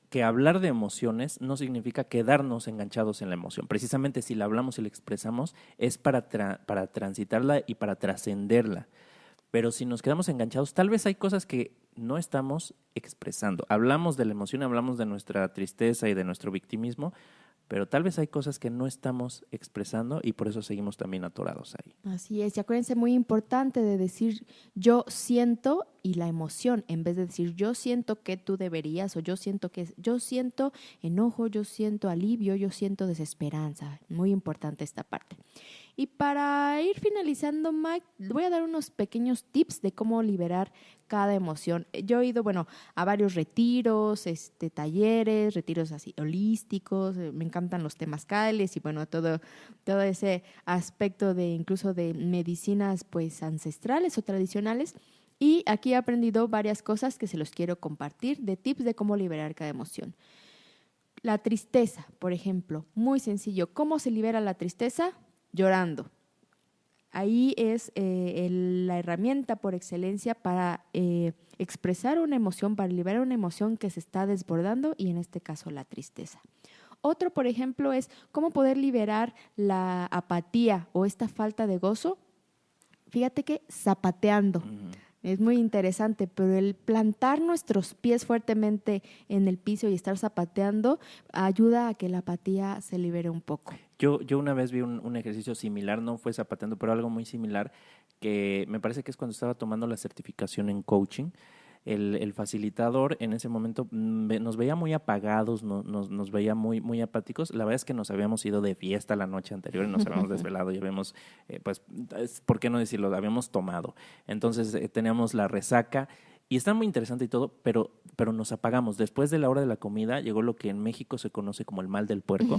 [SPEAKER 1] que hablar de emociones no significa quedarnos enganchados en la emoción. Precisamente si la hablamos y la expresamos es para transitarla y para trascenderla. Pero si nos quedamos enganchados, tal vez hay cosas que no estamos expresando. Hablamos de la emoción, hablamos de nuestra tristeza y de nuestro victimismo, pero tal vez hay cosas que no estamos expresando y por eso seguimos también atorados ahí.
[SPEAKER 2] Así es, y acuérdense, muy importante de decir yo siento y la emoción, en vez de decir yo siento que tú deberías o yo siento enojo, yo siento alivio, yo siento desesperanza. Muy importante esta parte. Y para ir finalizando, Mike, voy a dar unos pequeños tips de cómo liberar cada emoción. Yo he ido, a varios retiros, talleres, retiros así holísticos, me encantan los temazcales y todo ese aspecto de incluso de medicinas pues ancestrales o tradicionales. Y aquí he aprendido varias cosas que se los quiero compartir de tips de cómo liberar cada emoción. La tristeza, por ejemplo, muy sencillo. ¿Cómo se libera la tristeza? Llorando. Ahí es la herramienta por excelencia para expresar una emoción, para liberar una emoción que se está desbordando y en este caso la tristeza. Otro, por ejemplo, es cómo poder liberar la apatía o esta falta de gozo. Fíjate que zapateando. Es muy interesante, pero el plantar nuestros pies fuertemente en el piso y estar zapateando ayuda a que la apatía se libere un poco.
[SPEAKER 1] Yo una vez vi un ejercicio similar, no fue zapateando, pero algo muy similar, que me parece que es cuando estaba tomando la certificación en coaching. El facilitador en ese momento nos veía muy apagados, nos veía muy, muy apáticos. La verdad es que nos habíamos ido de fiesta la noche anterior y nos habíamos desvelado y habíamos, ¿por qué no decirlo? Habíamos tomado. Entonces teníamos la resaca y está muy interesante y todo, pero nos apagamos. Después de la hora de la comida llegó lo que en México se conoce como el mal del puerco.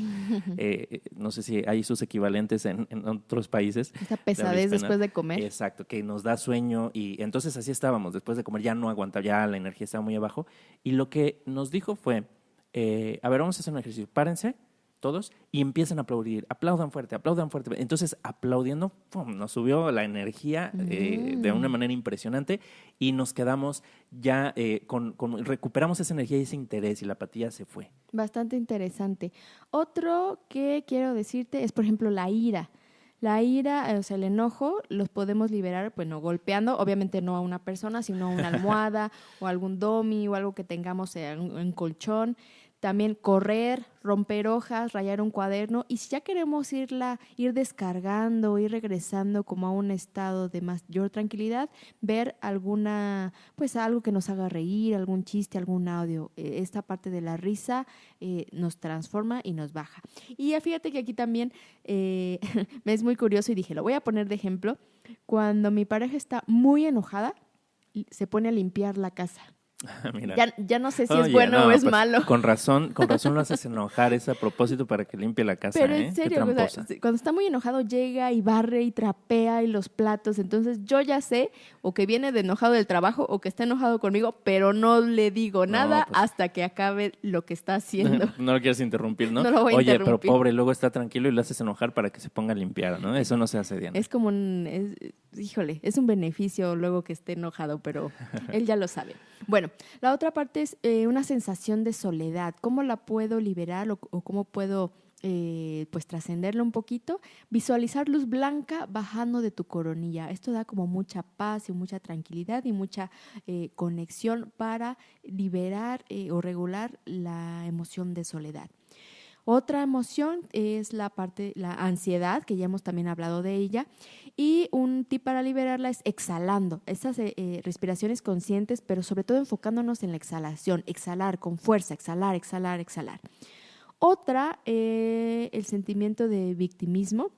[SPEAKER 1] No sé si hay sus equivalentes en otros países.
[SPEAKER 2] Esa pesadez después de comer.
[SPEAKER 1] Exacto, que nos da sueño y entonces así estábamos. Después de comer ya no aguantaba, ya la energía estaba muy abajo. Y lo que nos dijo fue, a ver, vamos a hacer un ejercicio. Párense todos y empiezan a aplaudir, aplaudan fuerte. Entonces, aplaudiendo, ¡pum!, nos subió la energía de una manera impresionante y nos quedamos ya recuperamos esa energía y ese interés y la apatía se fue.
[SPEAKER 2] Bastante interesante. Otro que quiero decirte es, por ejemplo, la ira. La ira, o sea, el enojo, los podemos liberar, golpeando, obviamente no a una persona, sino a una almohada o algún domi o algo que tengamos en colchón. También correr, romper hojas, rayar un cuaderno. Y si ya queremos ir descargando, ir regresando como a un estado de mayor tranquilidad, ver algo que nos haga reír, algún chiste, algún audio. Esta parte de la risa nos transforma y nos baja. Y ya fíjate que aquí también me es muy curioso y dije, lo voy a poner de ejemplo. Cuando mi pareja está muy enojada, se pone a limpiar la casa.
[SPEAKER 1] Mira.
[SPEAKER 2] Ya no sé si es bueno o es malo.
[SPEAKER 1] Con razón lo haces enojar, es a propósito para que limpie la casa.
[SPEAKER 2] Pero en serio,
[SPEAKER 1] Qué tramposa.
[SPEAKER 2] cuando está muy enojado llega y barre y trapea y los platos. Entonces yo ya sé o que viene de enojado del trabajo o que está enojado conmigo, pero no le digo nada hasta que acabe lo que está haciendo.
[SPEAKER 1] No lo quieres interrumpir, ¿no?
[SPEAKER 2] No lo voy a interrumpir.
[SPEAKER 1] Pero pobre, luego está tranquilo y lo haces enojar para que se ponga a limpiar, ¿no? Eso no se hace, Diana.
[SPEAKER 2] Es como es un beneficio luego que esté enojado, pero él ya lo sabe. Bueno, la otra parte es una sensación de soledad. ¿Cómo la puedo liberar o cómo puedo trascenderla un poquito? Visualizar luz blanca bajando de tu coronilla. Esto da como mucha paz y mucha tranquilidad y mucha conexión para liberar o regular la emoción de soledad. Otra emoción es la ansiedad, que ya hemos también hablado de ella. Y un tip para liberarla es exhalando. Estas respiraciones conscientes, pero sobre todo enfocándonos en la exhalación. Exhalar con fuerza, exhalar, exhalar, exhalar. Otra, el sentimiento de victimismo.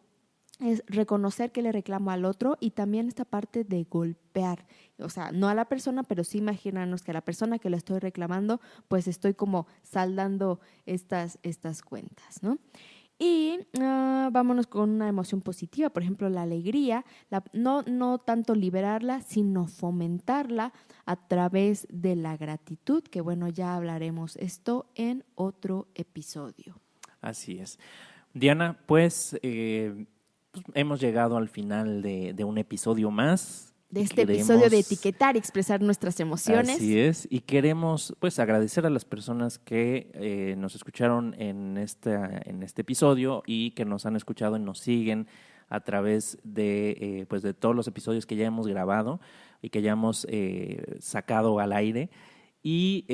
[SPEAKER 2] Es reconocer que le reclamo al otro y también esta parte de golpear, o sea, no a la persona, pero sí imaginarnos que a la persona que le estoy reclamando, pues estoy como saldando estas cuentas, ¿no? Y vámonos con una emoción positiva, por ejemplo, la alegría, no tanto liberarla, sino fomentarla a través de la gratitud, que bueno, ya hablaremos esto en otro episodio.
[SPEAKER 1] Así es. Diana, pues hemos llegado al final de un episodio más.
[SPEAKER 2] De este episodio de etiquetar y expresar nuestras emociones.
[SPEAKER 1] Así es, y queremos pues agradecer a las personas que nos escucharon en este episodio y que nos han escuchado y nos siguen a través de todos los episodios que ya hemos grabado y que ya hemos sacado al aire. Y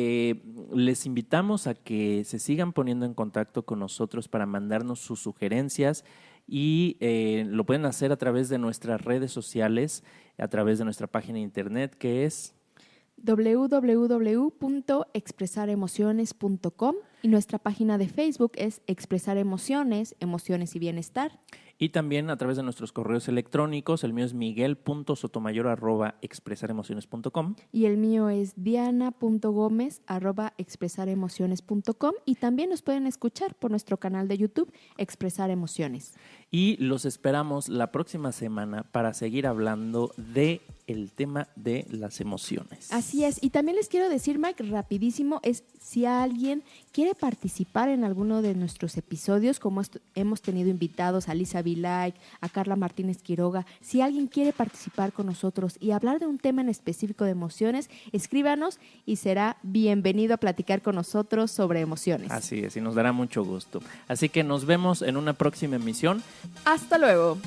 [SPEAKER 1] les invitamos a que se sigan poniendo en contacto con nosotros para mandarnos sus sugerencias y lo pueden hacer a través de nuestras redes sociales, a través de nuestra página de internet que es
[SPEAKER 2] www.expresaremociones.com y nuestra página de Facebook es Expresar Emociones, Emociones y Bienestar.
[SPEAKER 1] Y también a través de nuestros correos electrónicos, el mío es miguel.sotomayor@expresaremociones.com
[SPEAKER 2] y el mío es diana.gomez@expresaremociones.com y también nos pueden escuchar por nuestro canal de YouTube Expresar Emociones.
[SPEAKER 1] Y los esperamos la próxima semana para seguir hablando de el tema de las emociones.
[SPEAKER 2] Así es, y también les quiero decir, Mike, rapidísimo, es si alguien quiere participar en alguno de nuestros episodios, como hemos tenido invitados a Lisa Vilay, a Carla Martínez Quiroga, si alguien quiere participar con nosotros y hablar de un tema en específico de emociones, escríbanos y será bienvenido a platicar con nosotros sobre emociones.
[SPEAKER 1] Así es, y nos dará mucho gusto. Así que nos vemos en una próxima emisión.
[SPEAKER 2] ¡Hasta luego!